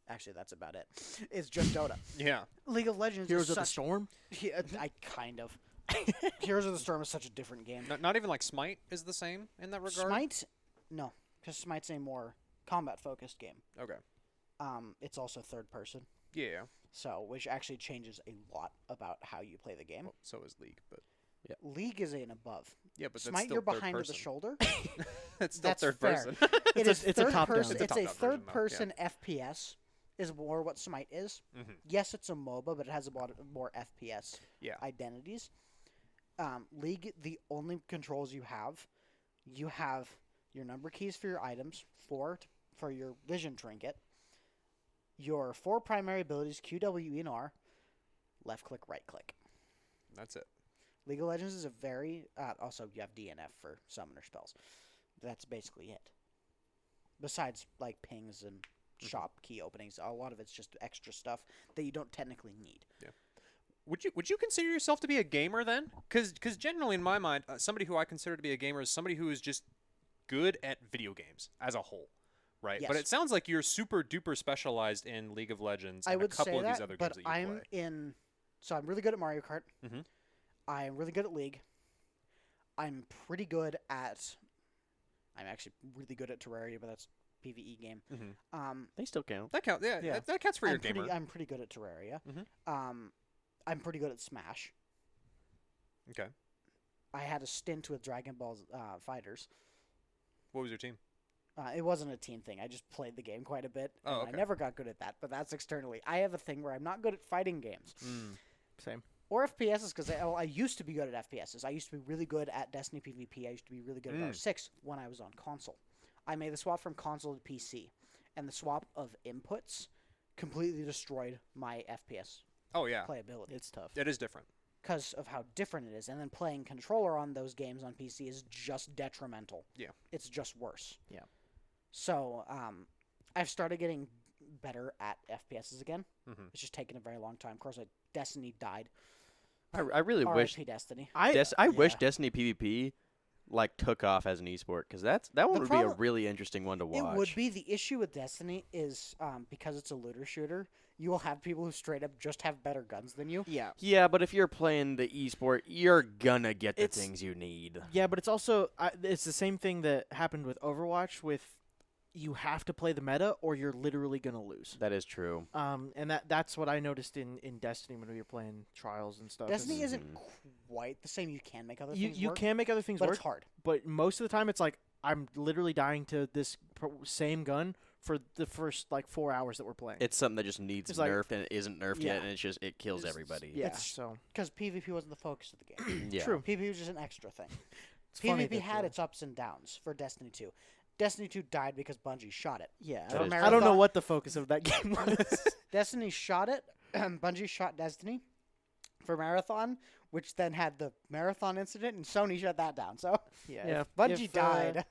Actually, that's about it. It's just Dota. Yeah. League of Legends Heroes is of the such... Storm? Yeah, I kind of. Heroes of the Storm is such a different game. Not even like Smite is the same in that regard? Smite? No. Because Smite's a more combat-focused game. Okay. It's also third person. Yeah. So, which actually changes a lot about how you play the game. Well, so is League, but League is an above. yeah, but that's Smite, still you're third behind the person. shoulder. It's still That's third fair. person. It's a third top-down. person. It's a It's a top-down version, though, third person FPS is more what Smite is. Yes, it's a MOBA, but it has a lot more FPS Yeah. identities. League, the only controls you have you have your number keys for your items, 4 for your vision trinket, your 4 primary abilities, Q, W, E, and R, left click, right click. That's it. League of Legends is a very... also, you have DNF for summoner spells. That's basically it. Besides, like, pings and shop key openings, a lot of it's just extra stuff that you don't technically need. Yeah. Would you consider yourself to be a gamer then? Because generally in my mind, somebody who I consider to be a gamer is somebody who is just good at video games as a whole, right? Yes. But it sounds like you're super duper specialized in League of Legends and I would a couple say of these that, other but games that you I'm play. in... So I'm really good at Mario Kart. Mhm. I'm really good at League. I'm pretty good at... I'm actually really good at Terraria, but that's a PvE game. They still count. That counts. Yeah, Yeah. that counts for your gamer. I'm pretty good at Terraria. Mhm. I'm pretty good at Smash. Okay. I had a stint with Dragon Ball Fighters. What was your team? It wasn't a team thing. I just played the game quite a bit. Oh, and okay. I never got good at that, but that's externally. I have a thing where I'm not good at fighting games. Same. Or FPSs, because I used to be good at FPSs. I used to be really good at Destiny PvP. I used to be really good at R6 when I was on console. I made the swap from console to PC, and the swap of inputs completely destroyed my FPS Oh yeah, playability. It's tough. it is different. Because of how different it is. And then playing controller on those games on PC is just detrimental. Yeah. It's just worse. Yeah. So, I've started getting better at FPSs again. Mhm. It's just taken a very long time. Of course, Destiny died. I really wish R.I.P Destiny. I wish yeah. Destiny PvP like took off as an esport, because that one would be a problem- really interesting one to watch. It would be. The issue with Destiny is because it's a looter shooter, you will have people who straight up just have better guns than you. Yeah. Yeah, but if you're playing the esport, you're gonna get the It's- things you need. Yeah, but it's also it's the same thing that happened with Overwatch. With you have to play the meta, or you're literally gonna lose. That is true. And that's what I noticed in Destiny when we were playing Trials and stuff. Destiny It's- isn't quite the same. You can make other you things you work, can make other things but work, it's hard. but most of the time it's like I'm literally dying to this same gun for the first like 4 hours that we're playing. It's something that just needs It's like- nerfed, and it isn't nerfed Yeah. yet, and it kills It's- everybody. Yeah, It's- so Because PvP wasn't the focus of the game. Yeah. true. PvP was just an extra thing. It's funny PvP that, had its ups and downs for Destiny 2. Destiny 2 died because Bungie shot it. Yeah, That is I don't know true. what the focus of that game was. Destiny shot it. Bungie shot Destiny for Marathon, which then had the Marathon incident, and Sony shut that down. So Yeah, if- Bungie if, died.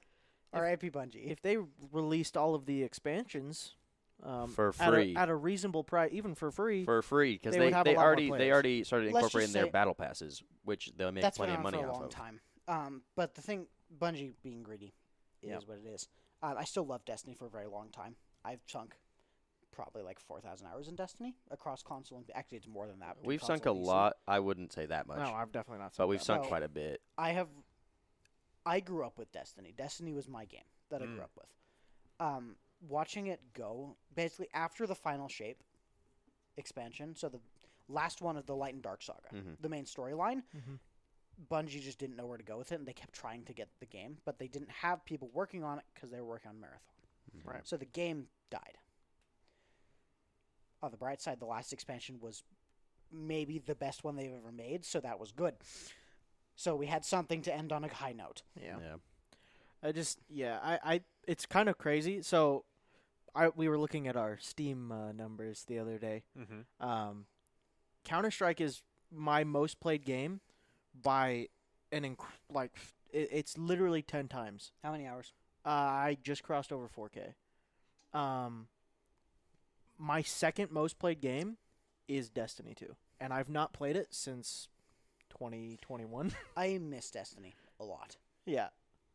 R.I.P. Bungie. If they released all of the expansions For at free. a reasonable price, even for free, For free, because They they, would have a they lot more already players. started Let's just incorporating their say- battle passes, which they'll make That's plenty been of on money for a off long of. time. But the thing, Bungie being greedy Yeah. is what it is. I still love Destiny for a very long time. I've sunk probably like 4,000 hours in Destiny across console and actually it's more than that. between We've console sunk a and PC. lot. I wouldn't say that much, no, I've definitely not. but seen we've that. sunk Well, quite a bit. I grew up with Destiny. Destiny was my game that I grew up with. Watching it go, basically after the Final Shape expansion, so the last one of the Light and Dark Saga, the main storyline, Bungie just didn't know where to go with it, and they kept trying to get the game, but they didn't have people working on it because they were working on Marathon. Right. So the game died. On the bright side, the last expansion was maybe the best one they've ever made, so that was good. So we had something to end on a high note. Yeah. Yeah. I it's kind of crazy. So, we were looking at our Steam numbers the other day. Counter-Strike is my most played game by an it's literally 10 times. How many hours? I just crossed over 4K. My second most played game is Destiny 2, and I've not played it since 2021. I miss Destiny a lot. Yeah.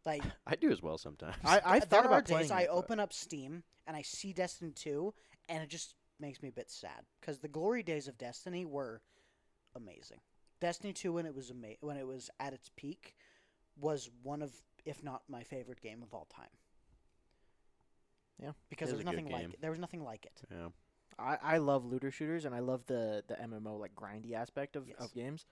Like I do as well sometimes. I there thought are about days playing I it, but- open up Steam and I see Destiny 2, and it just makes me a bit sad because the glory days of Destiny were amazing. Destiny 2, when it was when it was at its peak, was one of, if not my favorite game of all time. Yeah. Because It there is was a good nothing like game. it. There was nothing like it. Yeah. I love looter shooters, and I love the MMO like grindy aspect of Yes. games.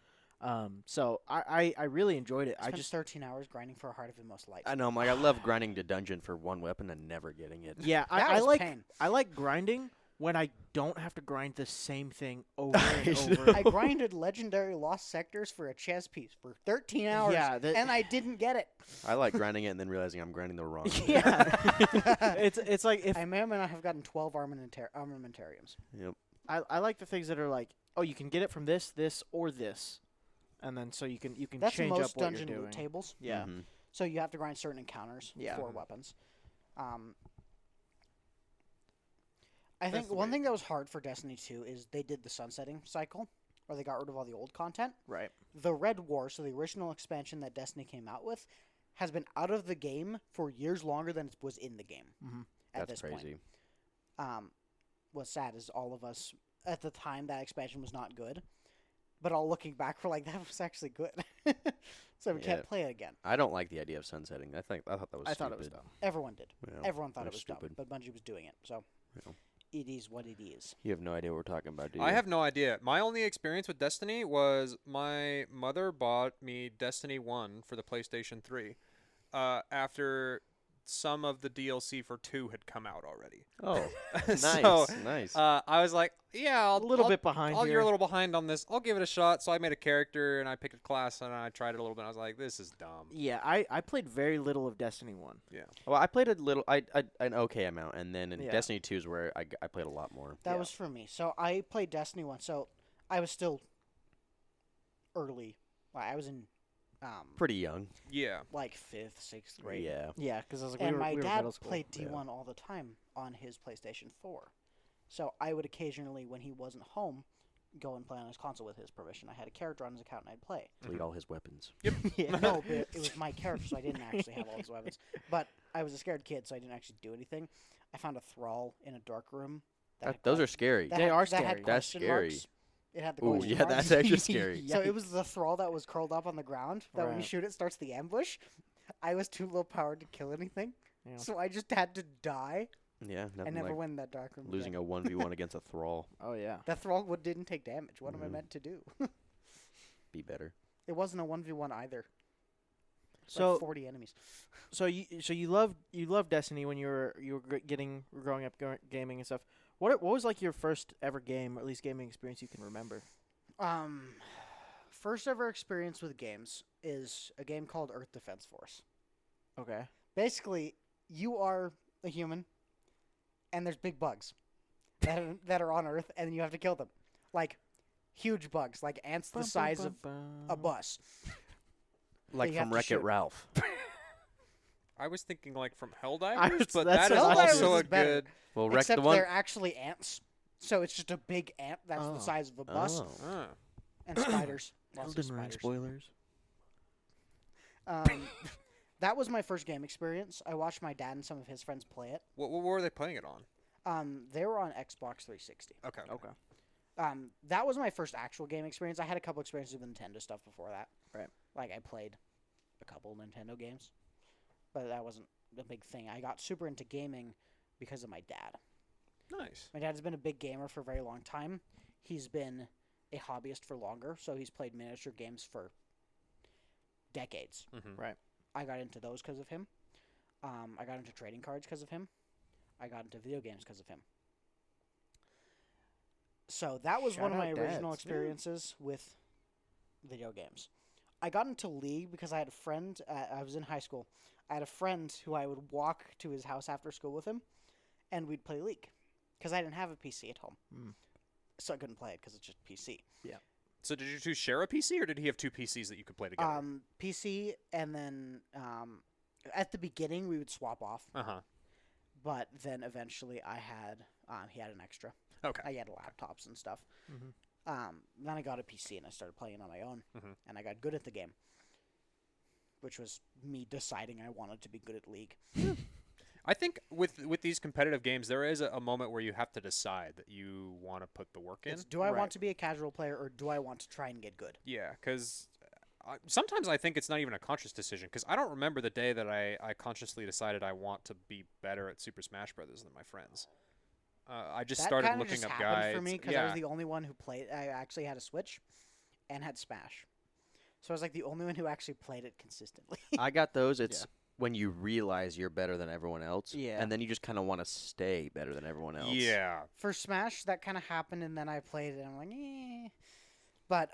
So I really enjoyed it. I I spent just 13 hours grinding for a Heart of Inmost Light. I know, Mike. I love grinding the dungeon for one weapon and never getting it. yeah That I was like pain. I like grinding, when I don't have to grind the same thing over and over. I grinded legendary lost sectors for a chess piece for 13 hours, and I didn't get it. I like grinding it and then realizing I'm grinding the wrong thing. Yeah. it's like if I may or may not have gotten 12 armamentariums. Yep. I like the things that are like, oh, you can get it from this, or this, and then so you can That's change most up what dungeon you're loot doing. tables. Yeah. Mm-hmm. So you have to grind certain encounters Yeah. for weapons. I think the one way- thing that was hard for Destiny 2 is they did the sunsetting cycle, where they got rid of all the old content. Right. The Red War, so the original expansion that Destiny came out with, has been out of the game for years longer than it was in the game. Mm-hmm. At That's this crazy. point. What's sad is all of us at the time that expansion was not good, but all looking back, we're like, that was actually good. So we can't Yeah. play it again. I don't like the idea of sunsetting. I thought that was I stupid. thought it was dumb. Everyone did. Yeah, Everyone thought it that's was dumb, stupid. but Bungie was doing it. So Yeah. it is what it is. You have no idea what we're talking about, do you? I have no idea. My only experience with Destiny was my mother bought me Destiny 1 for the PlayStation 3 after some of the DLC for 2 had come out already. Oh, So, nice. I was like, yeah, A little bit behind You're here. a little behind on this. I'll give it a shot. So I made a character and I picked a class and I tried it a little bit. I was like, this is dumb. Yeah, I played very little of Destiny 1. Well, I played a little, an okay amount, and then in Yeah. Destiny 2 is where I played a lot more. That Yeah. was for me. So I played Destiny 1. So I was still early. I was in Pretty young. Yeah. like 5th, 6th grade. Yeah. Yeah, because I was like, And we were, my we were dad middle school. played Yeah. D1 all the time on his PlayStation 4. So I would occasionally, when he wasn't home, go and play on his console with his permission. I had a character on his account and I'd play. Delete all his weapons. Yeah. No, but it was my character, so I didn't actually have all his weapons. But I was a scared kid, so I didn't actually do anything. I found a thrall in a dark room. Those are scary. that They had- are that had scary. That's question scary. marks. It had the Ooh, question yeah, marks. that's extra scary. So it was the thrall that was curled up on the ground that when you Right. shoot it starts the ambush. I was too low powered to kill anything, Yeah. so I just had to die. Yeah, I nothing never like went in that dark room. losing again. a 1v1 against a thrall. Oh yeah. That thrall didn't take damage. What am I Mhm. meant to do? Be better. It wasn't a 1v1 either. So Like 40 enemies. so you loved Destiny when you were growing up gaming and stuff. What was like your first ever game, or at least gaming experience you can remember? First ever experience with games is a game called Earth Defense Force. Okay. Basically, you are a human, and there's big bugs that are on Earth, and you have to kill them. Like, huge bugs, like ants the size of a bus. Like you have from to Wreck-It shoot. Ralph. I was thinking like from Helldivers, was- but that's that is what I was also a is better. good. Well, Wreck Except the one. they're actually ants, so it's just a big ant that's Oh. the size of a bus, Oh. Ah. and spiders. Lots of Elden Ring spiders. spoilers. That was my first game experience. I watched my dad and some of his friends play it. What were they playing it on? They were on Xbox 360. Okay. Okay. That was my first actual game experience. I had a couple experiences with Nintendo stuff before that. Right. Like I played a couple Nintendo games, but that wasn't the big thing. I got super into gaming because of my dad. Nice. My dad's been a big gamer for a very long time. He's been a hobbyist for longer, so he's played miniature games for decades. Mm-hmm. Right. I got into those because of him. I got into trading cards because of him. I got into video games because of him. So that was one of Shout my out original dads. Yeah. experiences with video games. I got into League because I had a friend. I was in high school. I had a friend who I would walk to his house after school with him, and we'd play League because I didn't have a PC at home. Mm. So I couldn't play it because it's just PC. So did you two share a PC, or did he have two PCs that you could play together? PC, and then at the beginning we would swap off, Uh-huh. but then eventually I had he had an extra. Okay. I had laptops and stuff. Mhm. Then I got a PC and I started playing on my own, Mhm. and I got good at the game, which was me deciding I wanted to be good at League. I think with these competitive games, there is a moment where you have to decide that you want to put the work in. It's, do I Right. want to be a casual player or do I want to try and get good? Yeah, because sometimes I think it's not even a conscious decision, because I don't remember the day that I consciously decided I want to be better at Super Smash Brothers than my friends. I just That started kinda looking just up happened guides. for me because yeah. I was the only one who played. I actually had a Switch and had Smash. So I was like the only one who actually played it consistently. I got those. It's when you realize you're better than everyone else. Yeah. And then you just kind of want to stay better than everyone else. Yeah. For Smash, that kind of happened, and then I played it, and I'm like, eh. But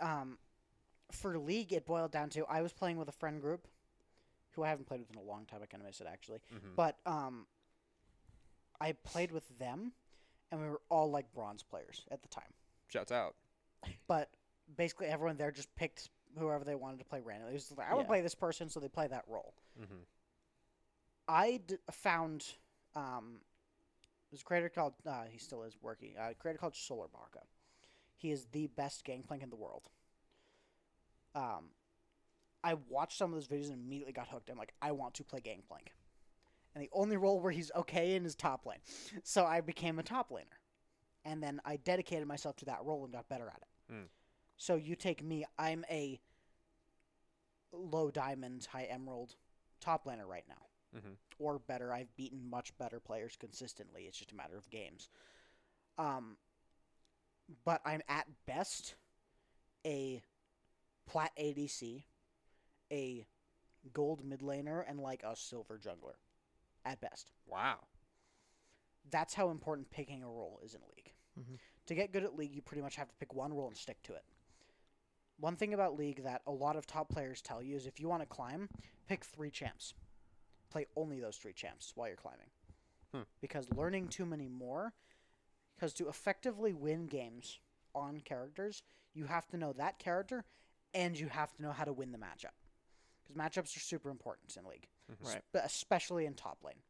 for League, it boiled down to I was playing with a friend group who I haven't played with in a long time. I kind of miss it, actually. Mhm. But I played with them, and we were all like bronze players at the time. Shouts out. But basically, everyone there just picked whoever they wanted to play randomly. It was like, I would Yeah. play this person, so they play that role. Mhm. I found there's a creator called he still is working. A creator called Solar Baka. He is the best gangplank in the world. I watched some of those videos and immediately got hooked. I'm like, I want to play gangplank. And the only role where he's okay in is top lane. So I became a top laner. And then I dedicated myself to that role and got better at it. Mm. So you take me, I'm a low diamond, high emerald top laner right now. Mhm. Or better. I've beaten much better players consistently. It's just a matter of games. But I'm at best a plat ADC, a gold mid laner, and like a silver jungler. At best. Wow. That's how important picking a role is in League. Mhm. To get good at League, you pretty much have to pick one role and stick to it. One thing about League that a lot of top players tell you is if you want to climb, pick 3 champs. Play only those 3 champs while you're climbing. Because learning too many more, because to effectively win games on characters, you have to know that character and you have to know how to win the matchup. Because matchups are super important in League. Right. Especially in top lane.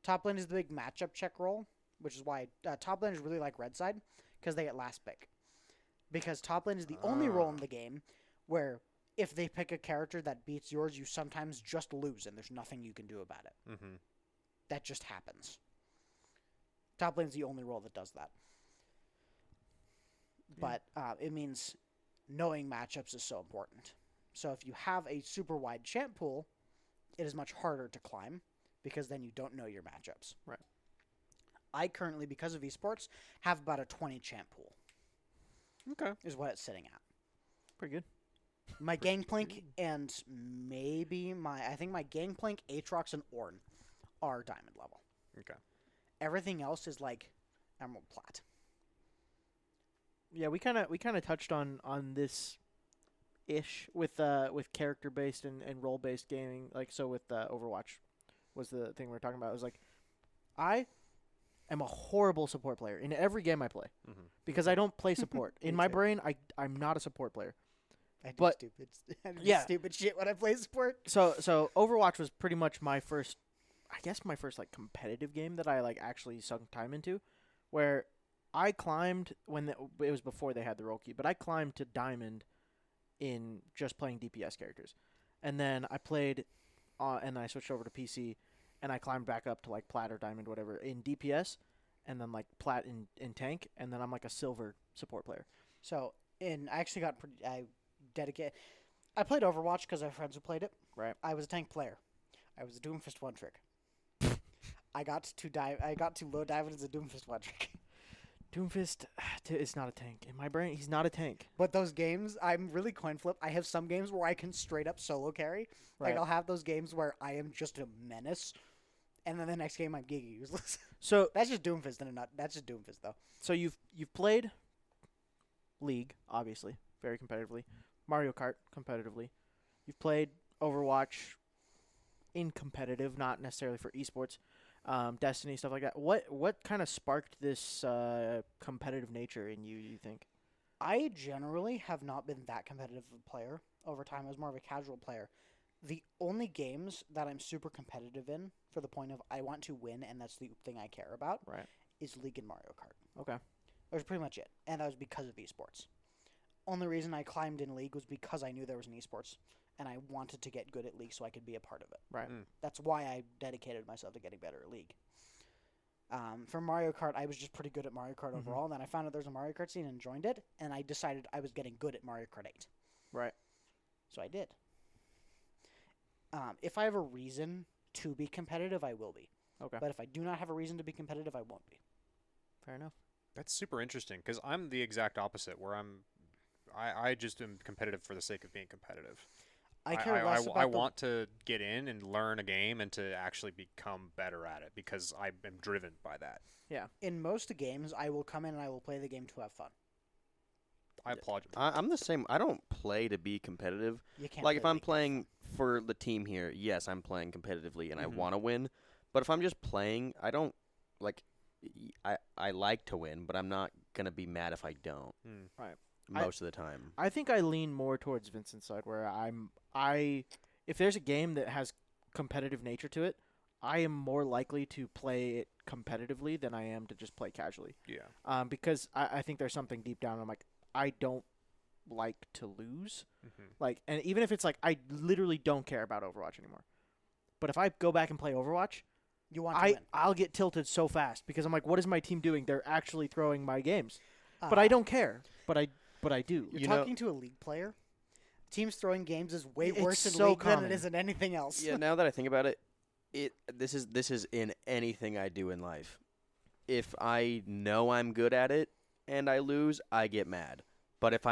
Top lane is the big matchup check role, which is why top laners really like red side, because they get last pick. Because top lane is the only role in the game where if they pick a character that beats yours, you sometimes just lose, and there's nothing you can do about it. Mhm. That just happens. Top lane is the only role that does that. But it means knowing matchups is so important. So if you have a super wide champ pool, it is much harder to climb because then you don't know your matchups. Right. I currently, because of esports, have about a 20 champ pool. Okay. Is what it's sitting at. Pretty good. My Gangplank and maybe I think my Gangplank, Aatrox, and Ornn are diamond level. Okay. Everything else is like emerald plat. Yeah, we kind of touched on this ish with character based and role based gaming. Like so with Overwatch was the thing we were talking about. It was like I am a horrible support player in every game I play because I don't play support. In my brain, I'm not a support player. I do But- stupid shit when I play support. So Overwatch was pretty much my first like competitive game that I like actually sunk time into, where I climbed when it was before they had the role key, but I climbed to diamond in just playing DPS characters, and then I played, and I switched over to PC, and I climbed back up to like plat or diamond, whatever, in DPS, and then like plat in tank, and then I'm like a silver support player. So I actually got I dedicated. I played Overwatch because I have friends who played it. Right. I was a tank player. I was a Doomfist one trick. I got to low dive as a Doomfist one trick. Doomfist is not a tank. In my brain, he's not a tank. But those games, I'm really coin flip. I have some games where I can straight up solo carry. Right. Like I'll have those games where I am just a menace, and then the next game I'm giga useless. So That's just Doomfist in a nut. That's just Doomfist though. So you've played League, obviously, very competitively. Mario Kart, competitively. You've played Overwatch in competitive, not necessarily for esports. Destiny, stuff like that. What kind of sparked this competitive nature in you, you think? I generally have not been that competitive of a player over time. I was more of a casual player. The only games that I'm super competitive in, for the point of I want to win and that's the thing I care about, Right. is League and Mario Kart. Okay. That was pretty much it. And that was because of esports. Only reason I climbed in League was because I knew there was an esports, and I wanted to get good at League so I could be a part of it. Right. That's why I dedicated myself to getting better at League. For Mario Kart, I was just pretty good at Mario Kart overall, and then I found out there was a Mario Kart scene and joined it, and I decided I was getting good at Mario Kart 8. Right. So I did. If I have a reason to be competitive, I will be. Okay. But if I do not have a reason to be competitive, I won't be. Fair enough. That's super interesting because I'm the exact opposite, where I just am competitive for the sake of being competitive. I care less about I the want to get in and learn a game and to actually become better at it because I am driven by that. in most games, I will come in and I will play the game to have fun. I applaud you. I'm the same. I don't play to be competitive. You can't Like if play I'm the game playing for the team here, yes, I'm playing competitively and I Mhm. want to win. But if I'm just playing, I don't like. I like to win, but I'm not gonna be mad if I don't. Right. Most of the time. I think I lean more towards Vincent's side, where if there's a game that has competitive nature to it, I am more likely to play it competitively than I am to just play casually. Yeah. Because I think there's something deep down. I'm like, I don't like to lose. Mhm. Like, and even if it's like, I literally don't care about Overwatch anymore. But if I go back and play Overwatch, You want to win. I'll get tilted so fast because I'm like, what is my team doing? They're actually throwing my games, but I don't care. But I do. You're You know- talking to a league player. Teams throwing games is way It's worse in so league than common. it is in anything else. Yeah, now that I think about it, this is in anything I do in life. If I know I'm good at it and I lose, I get mad. But if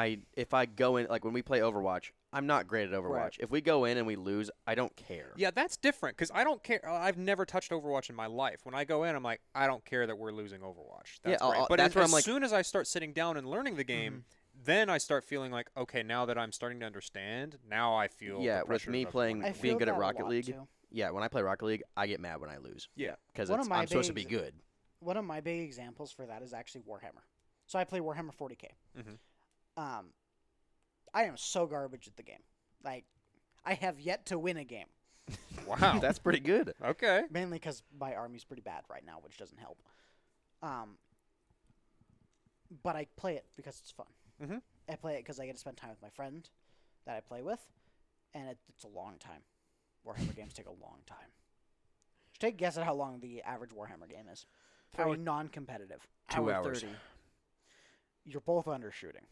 I go in, like when we play Overwatch, I'm not great at Overwatch. Right. If we go in and we lose, I don't care. Yeah, that's different because I don't care. I've never touched Overwatch in my life. When I go in, I'm like, I don't care that we're losing Overwatch. That's Yeah, great. But that's where as I'm like- soon as I start sitting down and learning the game, then I start feeling like, okay, now that I'm starting to understand, now I feel the Yeah, with pressure me of playing- wanting I to feel being good at that a Rocket lot, League. too. Yeah, when I play Rocket League, I get mad when I lose. Yeah. Because One of my I'm supposed to big be good. One of my big examples for that is actually Warhammer. So I play Warhammer 40K. Mhm. I am so garbage at the game. Like, I have yet to win a game. Wow. That's pretty good. Okay. Mainly because my army's pretty bad right now, which doesn't help. But I play it because it's fun. Mhm. I play it because I get to spend time with my friend that I play with, and it's a long time. Warhammer games take a long time. Just take a guess at how long the average Warhammer game is. For Hour- a non-competitive. 2 Hour hours. 30. You're both undershooting.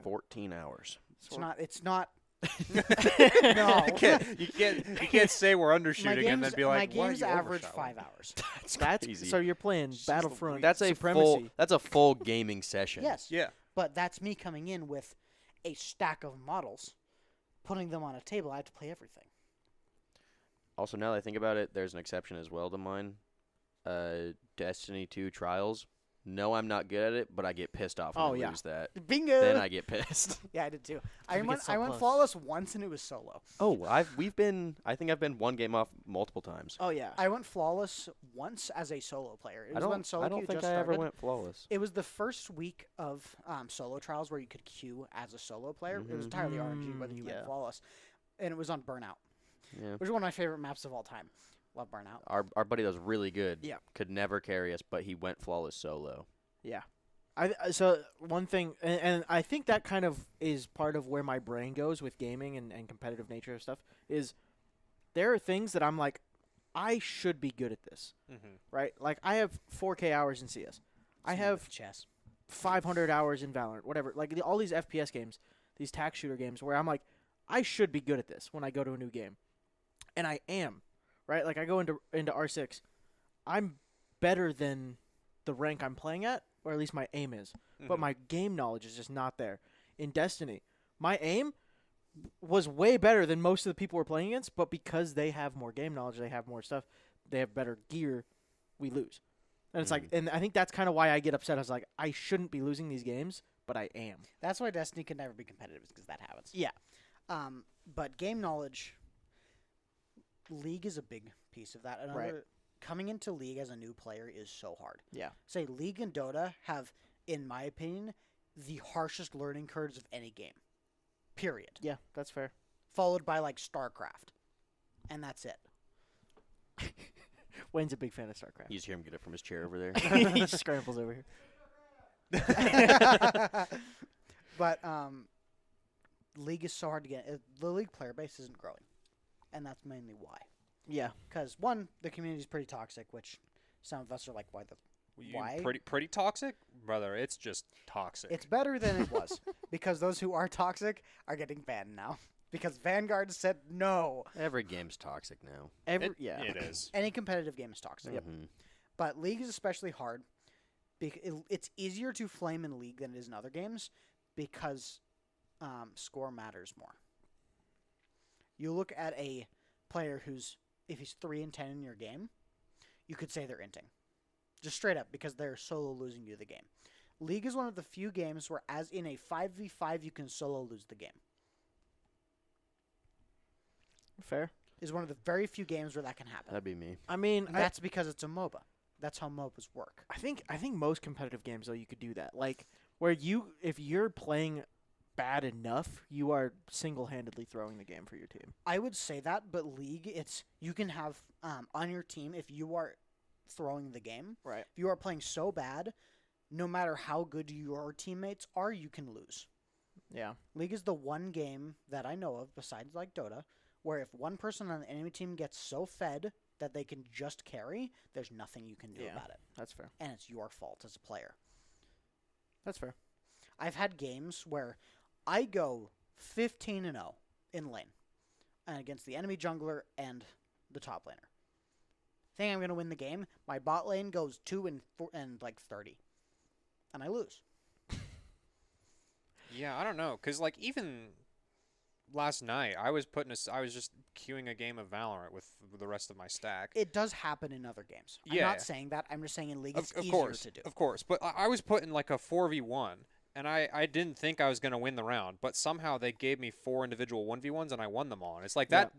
14 hours. It's not. No. You can't say we're undershooting and then be my like, why are games you average overshadowing? 5 hours. That's crazy. so you're playing Battlefront. That's a Supremacy. full gaming session. Yes. Yeah. But that's me coming in with a stack of models, putting them on a table. I have to play everything. Also, now that I think about it, there's an exception as well to mine. Destiny 2 Trials. No, I'm not good at it, but I get pissed off when Oh, I yeah. lose that. Bingo. Then I get pissed. Yeah, I did too. we get so I went close. flawless once and it was solo. Oh, I think I've been one game off multiple times. Oh yeah. I went flawless once as a solo player. It was when solo I don't queue think just I ever started. went flawless. It was the first week of solo trials where you could queue as a solo player. It was entirely RNG whether you yeah. went flawless, and it was on Burnout, Yeah. which is one of my favorite maps of all time. Love Burnout. Our buddy that was really good. Yeah. Could never carry us, but he went flawless solo. Yeah. So one thing, and I think that kind of is part of where my brain goes with gaming and competitive nature of stuff, is there are things that I'm like, I should be good at this, right? Like, I have 4K hours in CS. I have chess. 500 hours in Valorant, whatever. Like, all these FPS games, these tac shooter games, where I'm like, I should be good at this when I go to a new game. And I am, right? Like, I go into R6. I'm better than the rank I'm playing at, or at least my aim is. But my game knowledge is just not there. In Destiny, my aim was way better than most of the people we're playing against, but because they have more game knowledge, they have more stuff, they have better gear, we lose. And it's like, and I think that's kind of why I get upset. I was like, I shouldn't be losing these games, but I am. That's why Destiny can never be competitive, because that happens. Yeah. But game knowledge, League is a big piece of that. Right. Coming into League as a new player is so hard. Yeah. Say League and Dota have, in my opinion, the harshest learning curves of any game. Period. Yeah, that's fair. Followed by like StarCraft. And that's it. Wayne's a big fan of StarCraft. You just hear him get it from his chair over there. He scrambles over here. But League is so hard to get. The League player base isn't growing. And that's mainly why. Yeah. Because, one, the community is pretty toxic, which some of us are like, why? Pretty toxic, brother. It's just toxic. It's better than it was. Because those who are toxic are getting banned now. Because Vanguard said no. Every game's toxic now. It Yeah. is. Any competitive game is toxic. Mhm. But League is especially hard. It's easier to flame in League than it is in other games because score matters more. You look at a player if he's 3-10 in your game, you could say they're inting. Just straight up, because they're solo losing you the game. League is one of the few games where, as in a 5v5, you can solo lose the game. Fair. Is one of the very few games where that can happen. That'd be me. I mean, And that's because it's a MOBA. That's how MOBAs work. I think most competitive games though you could do that. Like where if you're playing bad enough, you are single-handedly throwing the game for your team. I would say that, but League, you can have on your team, if you are throwing the game, Right. if you are playing so bad, no matter how good your teammates are, you can lose. Yeah. League is the one game that I know of, besides like Dota, where if one person on the enemy team gets so fed that they can just carry, there's nothing you can do about it. That's fair. And it's your fault as a player. That's fair. I've had games where I go 15-0 in lane against the enemy jungler and the top laner. Think I'm going to win the game. My bot lane goes 2-30. And I lose. Yeah, I don't know, because like even last night, I was just queuing a game of Valorant with the rest of my stack. It does happen in other games. I'm Yeah. not saying that. I'm just saying in League it's easier course, to do. Of course, but I was put in like a 4v1, and I didn't think I was going to win the round, but somehow they gave me 4 individual 1v1s, and I won them all. And it's like that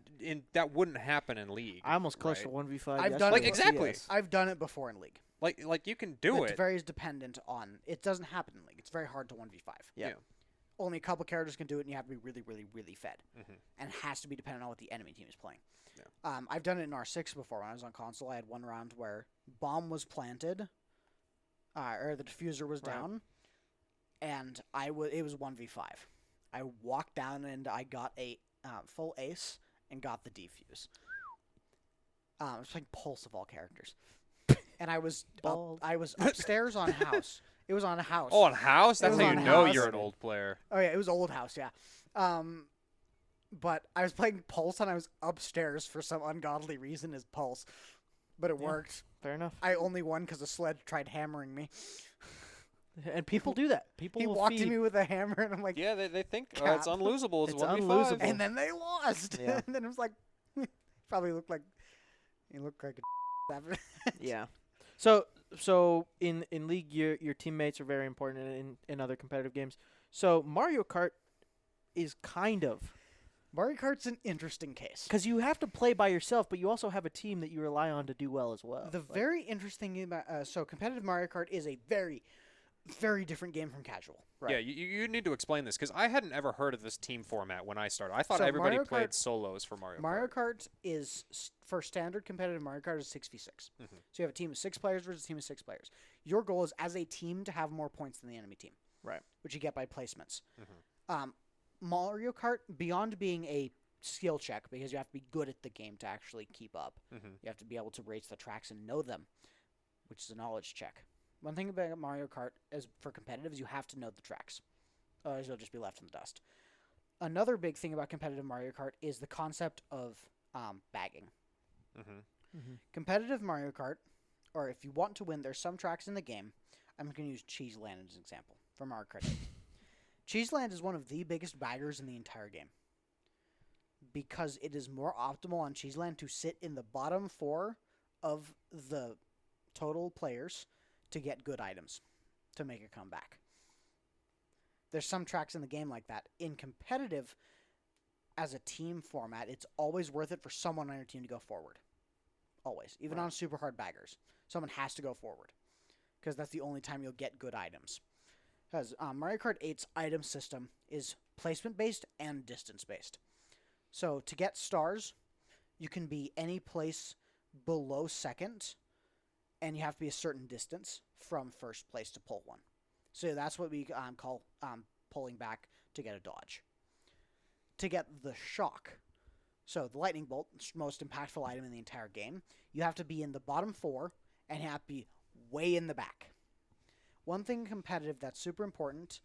wouldn't happen in League. I almost close right? to 1v5. I've yesterday done Like, with exactly. CS. I've done it before in League. Like you can do It's it. very dependent on... It doesn't happen in League. It's very hard to 1v5. Yeah. Only a couple characters can do it, and you have to be really, really, really fed. Mhm. And it has to be dependent on what the enemy team is playing. Yeah. I've done it in R6 before. When I was on console, I had one round where bomb was planted, or the diffuser was Right. down, and it was 1v5. I walked down and I got a full ace and got the defuse. I was playing Pulse of all characters. And I was upstairs on house. It was on a house. Oh, on house? It That's was how on you know house. you're an old player. Oh yeah, it was old house, yeah. But I was playing Pulse and I was upstairs for some ungodly reason as Pulse. But it Yeah. worked. Fair enough. I only won because the sled tried hammering me. And people do that. People He will walked feed. at me with a hammer and I'm like, Yeah, they think it's Cap. unlosable. It's It's 1v5. unlosable. and then they lost. Yeah. And then it was like, probably looked like, he looked like a after that. Yeah. So in League, your teammates are very important in other competitive games. So Mario Kart is kind of, Mario Kart's an interesting case. because you have to play by yourself, but you also have a team that you rely on to do well as well. The Like, very interesting thing about so competitive Mario Kart is a very, very different game from casual. Right. Yeah, you need to explain this, because I hadn't ever heard of this team format when I started. I thought So everybody Mario played Kart- solos for Mario Kart. Mario Kart is for standard competitive Mario Kart is 6v6. Mhm. So you have a team of 6 players versus a team of 6 players. Your goal is as a team to have more points than the enemy team. Right. Which you get by placements. Mhm. Mario Kart, beyond being a skill check, because you have to be good at the game to actually keep up. Mhm. You have to be able to race the tracks and know them, which is a knowledge check. One thing about Mario Kart is for competitive is you have to know the tracks. Otherwise you'll just be left in the dust. Another big thing about competitive Mario Kart is the concept of bagging. Mhm. Competitive Mario Kart, or if you want to win, there's some tracks in the game. I'm going to use Cheese Land as an example for Mario Kart 8. Cheese Land is one of the biggest baggers in the entire game. Because it is more optimal on Cheese Land to sit in the bottom 4 of the total players to get good items to make a comeback. There's some tracks in the game like that. In competitive, as a team format, it's always worth it for someone on your team to go forward. Always. Even Right. on super hard baggers. Someone has to go forward. Because that's the only time you'll get good items. Because Mario Kart 8's item system is placement-based and distance-based. So to get stars, you can be any place below second, and you have to be a certain distance from first place to pull one. So that's what we call pulling back to get a dodge. To get the shock, so the lightning bolt, most impactful item in the entire game, you have to be in the bottom 4 and you have to be way in the back. One thing competitive that's super important,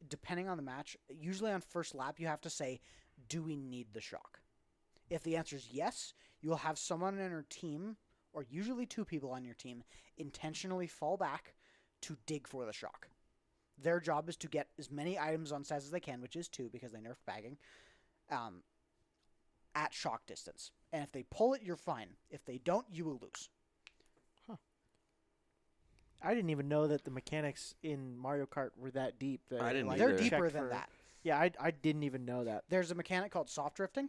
depending on the match, usually on first lap you have to say, do we need the shock? If the answer is yes, you will have someone in your team, or usually 2 people on your team, intentionally fall back to dig for the shock. Their job is to get as many items on set as they can, which is 2 because they nerfed bagging, at shock distance. And if they pull it, you're fine. If they don't, you will lose. I didn't even know that the mechanics in Mario Kart were that deep. That I didn't like, They're either. deeper check than for- that. Yeah, I didn't even know that. There's a mechanic called soft drifting,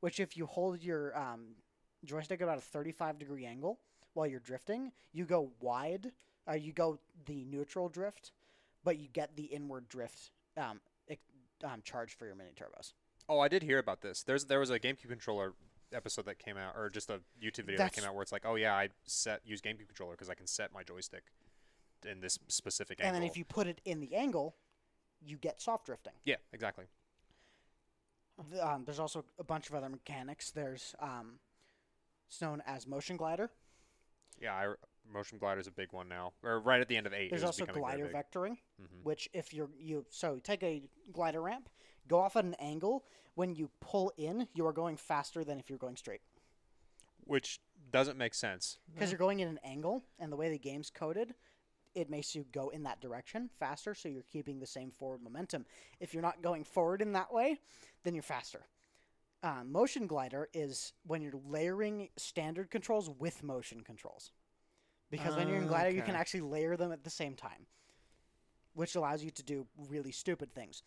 which if you hold your joystick at about a 35-degree angle while you're drifting, you go wide, you go the neutral drift, but you get the inward drift charge for your mini turbos. Oh, I did hear about this. There was a GameCube controller episode that came out, or just a YouTube video that came out where it's like, oh yeah, I use GameCube controller because I can set my joystick in this specific angle. And then if you put it in the angle, you get soft drifting. Yeah, exactly. There's also a bunch of other mechanics. There's it's known as motion glider. Yeah, motion glider is a big one now, or right at the end of 8. There's it was also becoming very glider big. vectoring, Mhm. which if you take a glider ramp, go off at an angle. When you pull in, you are going faster than if you're going straight. Which doesn't make sense. Because you're going in an angle, and the way the game's coded, it makes you go in that direction faster, so you're keeping the same forward momentum. If you're not going forward in that way, then you're faster. Motion glider is when you're layering standard controls with motion controls. Because when you're in glider, you can Okay. actually layer them at the same time, which allows you to do really stupid things.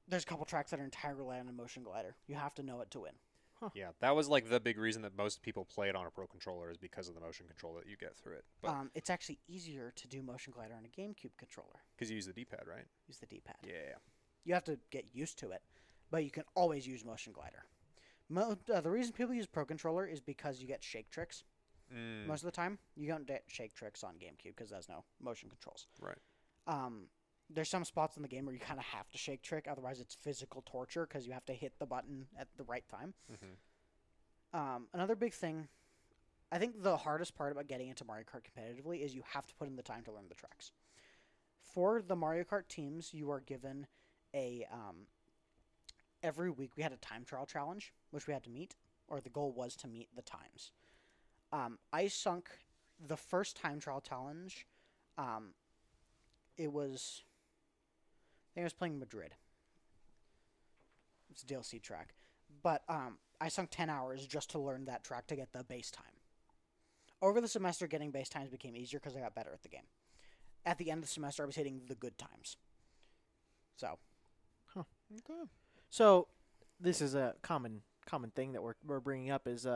There's a couple tracks that are entirely on a motion glider. You have to know it to win. Yeah, that was like the big reason that most people play it on a pro controller is because of the motion control that you get through it. But It's actually easier to do motion glider on a GameCube controller. because you use the D-pad, right? Use the D-pad. Yeah. You have to get used to it, but you can always use motion glider. The reason people use Pro Controller is because you get shake tricks. Mm, Most of the time, you don't get shake tricks on GameCube because there's no motion controls. right. There's some spots in the game where you kind of have to shake trick, otherwise it's physical torture because you have to hit the button at the right time. Mhm. Another big thing, I think the hardest part about getting into Mario Kart competitively is you have to put in the time to learn the tracks. For the Mario Kart teams, you are given a every week we had a time trial challenge which we had to meet, or the goal was to meet the times. I sunk the first time trial challenge. It was, I think I was playing Madrid. It's a DLC track, but I sunk 10 hours just to learn that track to get the base time. Over the semester, getting base times became easier because I got better at the game. At the end of the semester, I was hitting the good times. So, Okay. So, this is a common thing that we're bringing up is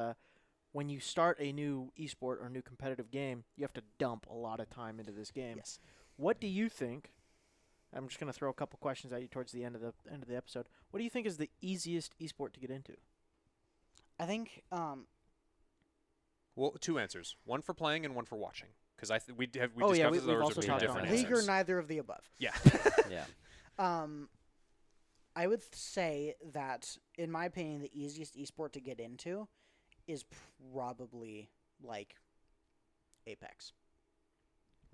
when you start a new esport or new competitive game, you have to dump a lot of time into this game. yes. What do you think? I'm just going to throw a couple questions at you towards the end of the episode. What do you think is the easiest esport to get into? I think Well, 2 answers. One for playing and one for watching. Because we discussed Oh, yeah, those we've are also two talked different about league or answers. neither of the above. Yeah. Yeah. I would say that, in my opinion, the easiest esport to get into is probably like Apex.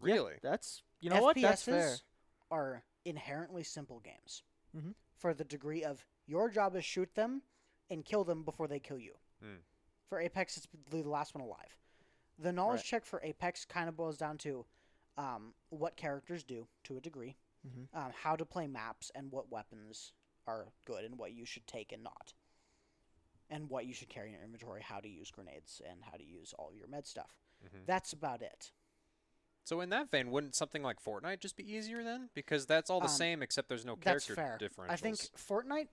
Really? That's what? That's fair. FPSs are inherently simple games. Mhm. For the degree of your job is shoot them and kill them before they kill you. Mm. For Apex, it's the last one alive. The knowledge Right. check for Apex kind of boils down to what characters do to a degree, Mhm. how to play maps, and what weapons are good and what you should take and not, and what you should carry in your inventory, how to use grenades, and how to use all your med stuff. Mhm. That's about it. So in that vein, wouldn't something like Fortnite just be easier then? Because that's all the same except there's no That's character fair. differentials. I think Fortnite,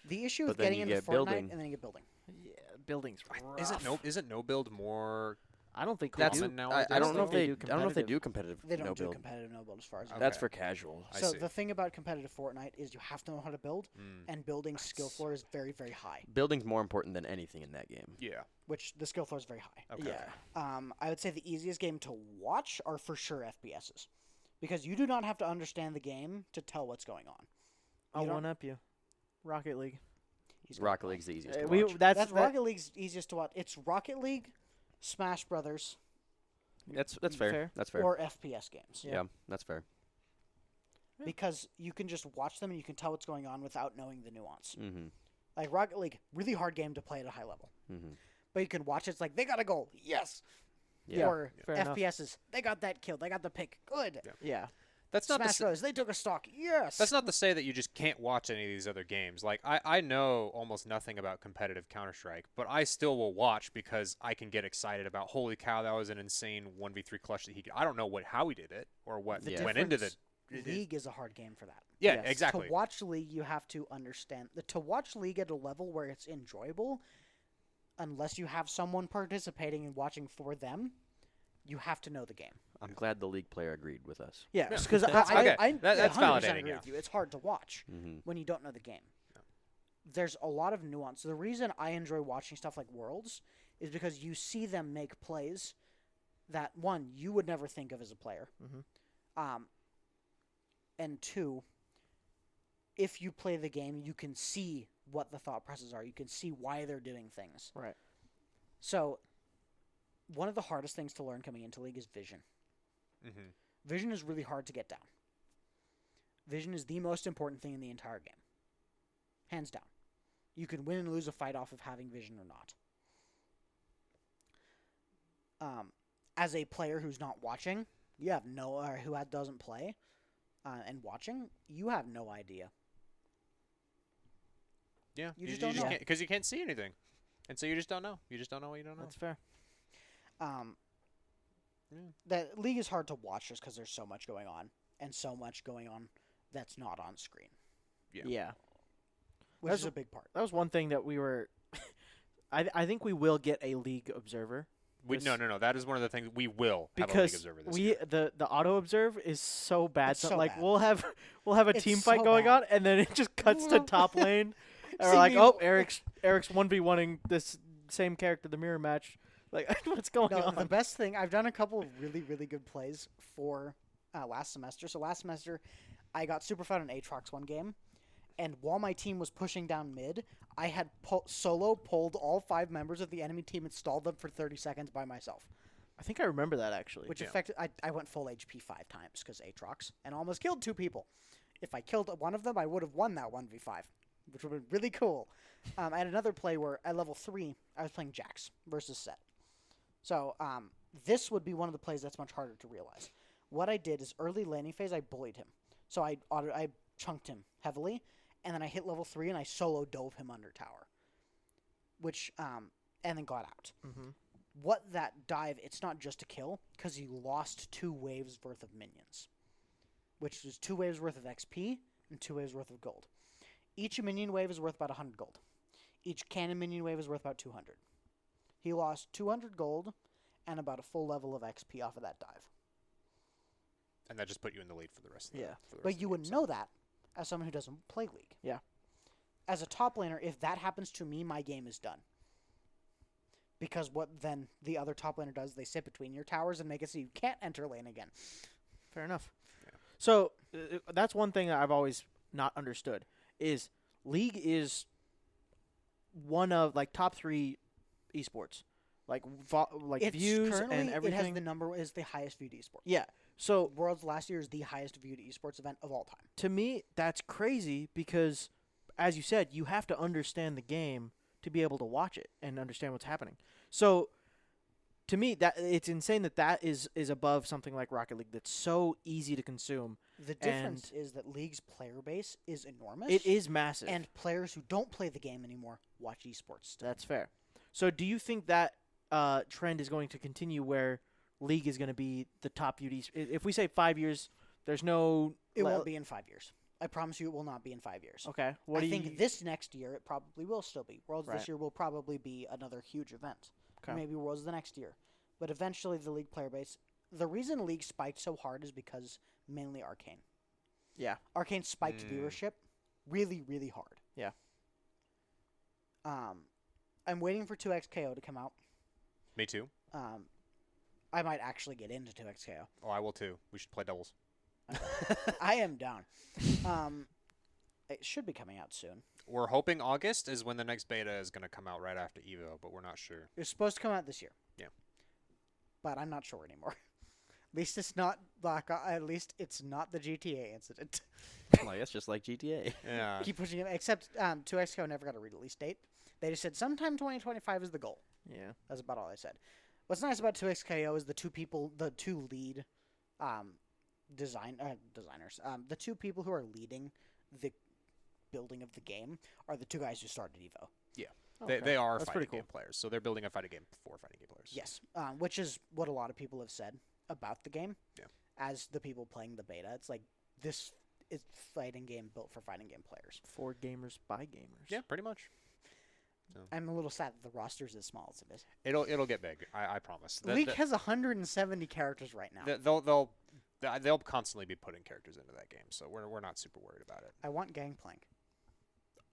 the issue But with then getting you into get Fortnite building. and then you get building. Yeah, building's rough. Isn't no build more? I don't think That's they do. common I nowadays? don't know if think they. I don't know if they do competitive. They don't no do build. competitive no build as far as I know. Okay. That's for casual. I So see. the thing about competitive Fortnite is you have to know how to build, Mm. and building's skill Nice. floor is very, very high, Building's more important than anything in that game. Yeah. which the skill floor is very high. Okay. Yeah. I would say the easiest game to watch are for sure FPSs, because you do not have to understand the game to tell what's going on. I'll don't- one up you. Rocket League. He's got Rocket one. League's the easiest to We watch. That's Rocket League's easiest to watch. It's Rocket League, Smash Brothers, That's fair. fair. That's fair. or FPS games, yeah, that's fair. because you can just watch them and you can tell what's going on without knowing the nuance. Mm-hmm. Like Rocket League, really hard game to play at a high level, Mm-hmm. but you can watch it. It's like they got a goal, yes. Yeah. Or fair enough. FPSs, they got that kill, they got the pick, good. Yeah. Yeah. That's not Smash Bros. They took a stock. Yes. That's not to say that you just can't watch any of these other games. Like, I know almost nothing about competitive Counter-Strike, but I still will watch because I can get excited about, holy cow, that was an insane 1v3 clutch that he I don't know how he did it or what went into the... League is a hard game for that. Yeah, Yes. exactly. To watch League, you have to understand. To watch League at a level where it's enjoyable, unless you have someone participating and watching for them, you have to know the game. I'm glad the league player agreed with us. Yeah, because Okay, that's 100% validating, agree yeah. with you. It's hard to watch Mm-hmm. when you don't know the game. There's a lot of nuance. The reason I enjoy watching stuff like Worlds is because you see them make plays that, one, you would never think of as a player. And two, if you play the game, you can see what the thought processes are. You can see why they're doing things. Right. So, one of the hardest things to learn coming into League is vision. Mm-hmm. Vision is really hard to get down. Vision is the most important thing in the entire game. Hands down. You can win and lose a fight off of having vision or not. As a player who's not watching, you have who doesn't play, and watching, you have no idea. Yeah, You just don't know. Because you can't see anything. And so you just don't know. You just don't know what you don't know. That's fair. That League is hard to watch just because there's so much going on, and so much going on that's not on screen, Yeah. which That's is a big part. That was one thing that we were. I think we will get a League observer. No. That is one of the things we will have a League Because Observer this year. the auto observe is so bad. It's So so like bad. we'll have a It's team so fight going bad. on, and then it just cuts to top lane. And we're See like, me- oh, Eric's 1v1ing this same character, the mirror match. Like, what's going No, on? the best thing, I've done a couple of really, really good plays for last semester. So last semester, I got super fun in Aatrox one game, and while my team was pushing down mid, I had solo pulled all 5 members of the enemy team and stalled them for 30 seconds by myself. I think I remember that actually. Which affected, I went full HP 5 times because Aatrox, and almost killed 2 people. If I killed one of them, I would have won that 1v5, which would have been really cool. I had another play where at level 3, I was playing Jax versus Set. So this would be one of the plays that's much harder to realize. What I did is early laning phase, I bullied him. So I chunked him heavily, and then I hit level 3 and I solo dove him under tower, which and then got out. Mm-hmm. What that dive, it's not just a kill, because he lost 2 waves worth of minions, which is 2 waves worth of XP and 2 waves worth of gold. Each minion wave is worth about 100 gold. Each cannon minion wave is worth about 200. He lost 200 gold and about a full level of XP off of that dive. And that just put you in the lead for the rest of the for the rest of But the you game, wouldn't so. know that as someone who doesn't play League. Yeah. As a top laner, if that happens to me, my game is done. Because what then the other top laner does, they sit between your towers and make it so you can't enter lane again. Fair enough. Yeah. So that's one thing that I've always not understood is League is one of like top 3 esports, like It's views currently, and everything. is the highest viewed esport. Yeah. So Worlds last year is the highest viewed esports event of all time. to me, that's crazy because, as you said, you have to understand the game to be able to watch it and understand what's happening. So, to me, that it's insane that is above something like Rocket League that's so easy to consume. The difference is that League's player base is enormous. It is massive. And players who don't play the game anymore watch esports still. That's fair. So, do you think that trend is going to continue where League is going to be the top viewed if we say 5 years, there's no... It won't be in 5 years. I promise you it will not be in 5 years. Okay. I think this next year it probably will still be. Worlds Right. this year will probably be another huge event. Okay. Maybe Worlds the next year. But eventually the League player base... The reason League spiked so hard is because mainly Arcane. Yeah. Arcane spiked viewership really, really hard. Yeah. I'm waiting for 2XKO to come out. Me too. I might actually get into 2XKO. Oh, I will too. We should play doubles. I am down. It should be coming out soon. We're hoping August is when the next beta is going to come out right after Evo, but we're not sure. It's supposed to come out this year. Yeah. But I'm not sure anymore. At least it's not At least it's not the GTA incident. Like, that's just like GTA. Yeah. Keep pushing it. Except 2XKO never got a release date. They just said sometime 2025 is the goal. Yeah. That's about all they said. What's nice about 2XKO is the two lead designers. The two people who are leading the building of the game are the two guys who started Evo. They are That's fighting pretty cool. game players, so they're building a fighting game for fighting game players. Yes, which is what a lot of people have said about the game. Yeah. As the people playing the beta, it's like this is fighting game built for fighting game players. For gamers by gamers. Yeah, pretty much. So I'm a little sad that the roster's as small as it is. it'll get big. I promise. League has 170 characters right now. They'll constantly be putting characters into that game, so we're not super worried about it. I want Gangplank.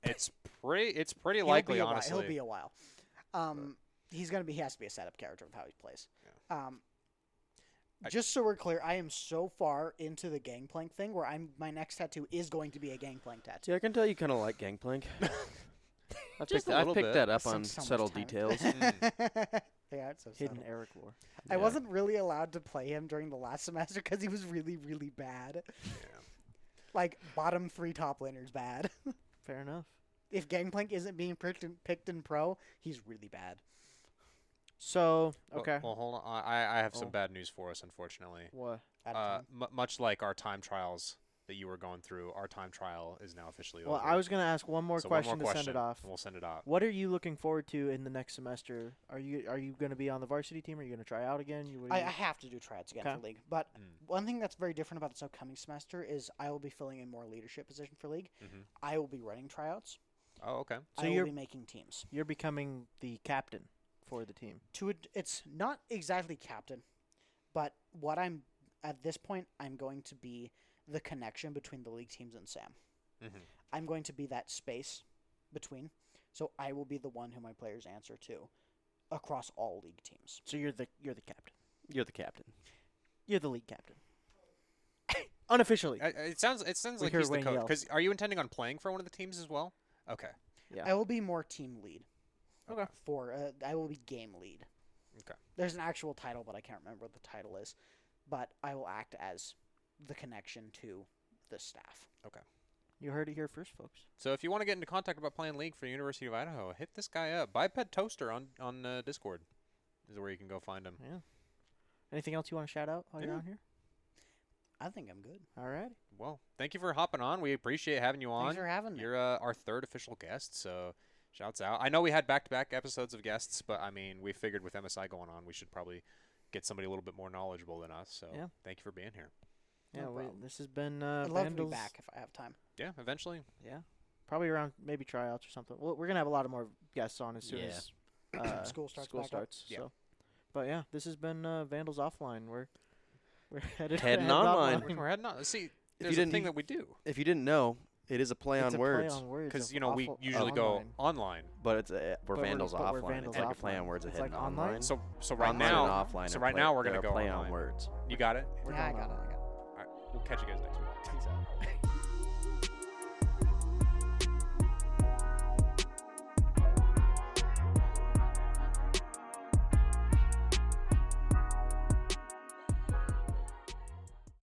It's pretty likely, honestly. He'll be a while. He has to be a setup character with how he plays. Yeah. Just so we're clear, I am so far into the Gangplank thing where my next tattoo is going to be a Gangplank tattoo. See, I can tell you kind of like Gangplank. I Just picked, a I little picked bit. that up So on much subtle time. details. Yeah, it's so Hidden subtle. Eric lore. I Yeah. wasn't really allowed to play him during the last semester because he was really, really bad. Yeah. Like, bottom 3 top laners bad. Fair enough. If Gangplank isn't being picked in pro, he's really bad. So, Well- okay. Well, hold on. I have some Oh. bad news for us, unfortunately. What? Out of 10. Much like our time trials that you were going through, our time trial is now officially Well, over. I was going to ask one more So question one more to send it off. and we'll send it off. What are you looking forward to in the next semester? Are you going to be on the varsity team? Are you going to try out again? I have to do tryouts again Okay. for League. But Mm. one thing that's very different about this upcoming semester is I will be filling a more leadership position for League. Mm-hmm. I will be running tryouts. Oh, okay. So I will you're- be making teams. You're becoming the captain for the team. It's not exactly captain, but at this point, I'm going to be the connection between the League teams and Sam. Mm-hmm. I'm going to be that space between. So I will be the one who my players answer to across all League teams. So you're the captain. You're the captain. You're the league captain. Unofficially. It sounds We like heard he's the Wayne coach. yell. Because are you intending on playing for one of the teams as well? Okay. Yeah. I will be more team lead. Okay. I will be game lead. Okay. There's an actual title, but I can't remember what the title is. But I will act as the connection to the staff. You heard it here first, folks. So if you want to get into contact about playing League for University of Idaho, hit this guy up. BipedToaster on Discord is where you can go find him. Yeah. Anything else you want to shout out while you're Yeah. on here? I think I'm good. All right. Well, thank you for hopping on. We appreciate having you on. Thanks for having me. You're our third official guest, so shouts out. I know we had back-to-back episodes of guests, but I mean, we figured with MSI going on, we should probably get somebody a little bit more knowledgeable than us. So Yeah. thank you for being here. Yeah, No problem. this has been I'd love to be Vandals. back if I have time. Yeah, eventually. Yeah. Probably around maybe tryouts or something. We're going to have a lot of more guests on as soon Yeah. as School starts School back up. starts. Yeah. So. But yeah, this has been Vandals Offline. We're headed Heading headed online. offline. We're heading on. See, you there's a didn't- thing that we do If you didn't know, it is a play It's on a words, play on words. because of we awful- usually online. go online. but it's we're But Vandals but we're offline. Vandals It's like a play on offline. words of It's like hidden online? So right Online now, and offline. so are right play- now we're they're gonna a go play online. on words. You got it. We're Yeah, I going got it. online. I got it. All right, we'll catch you guys next week. Peace out.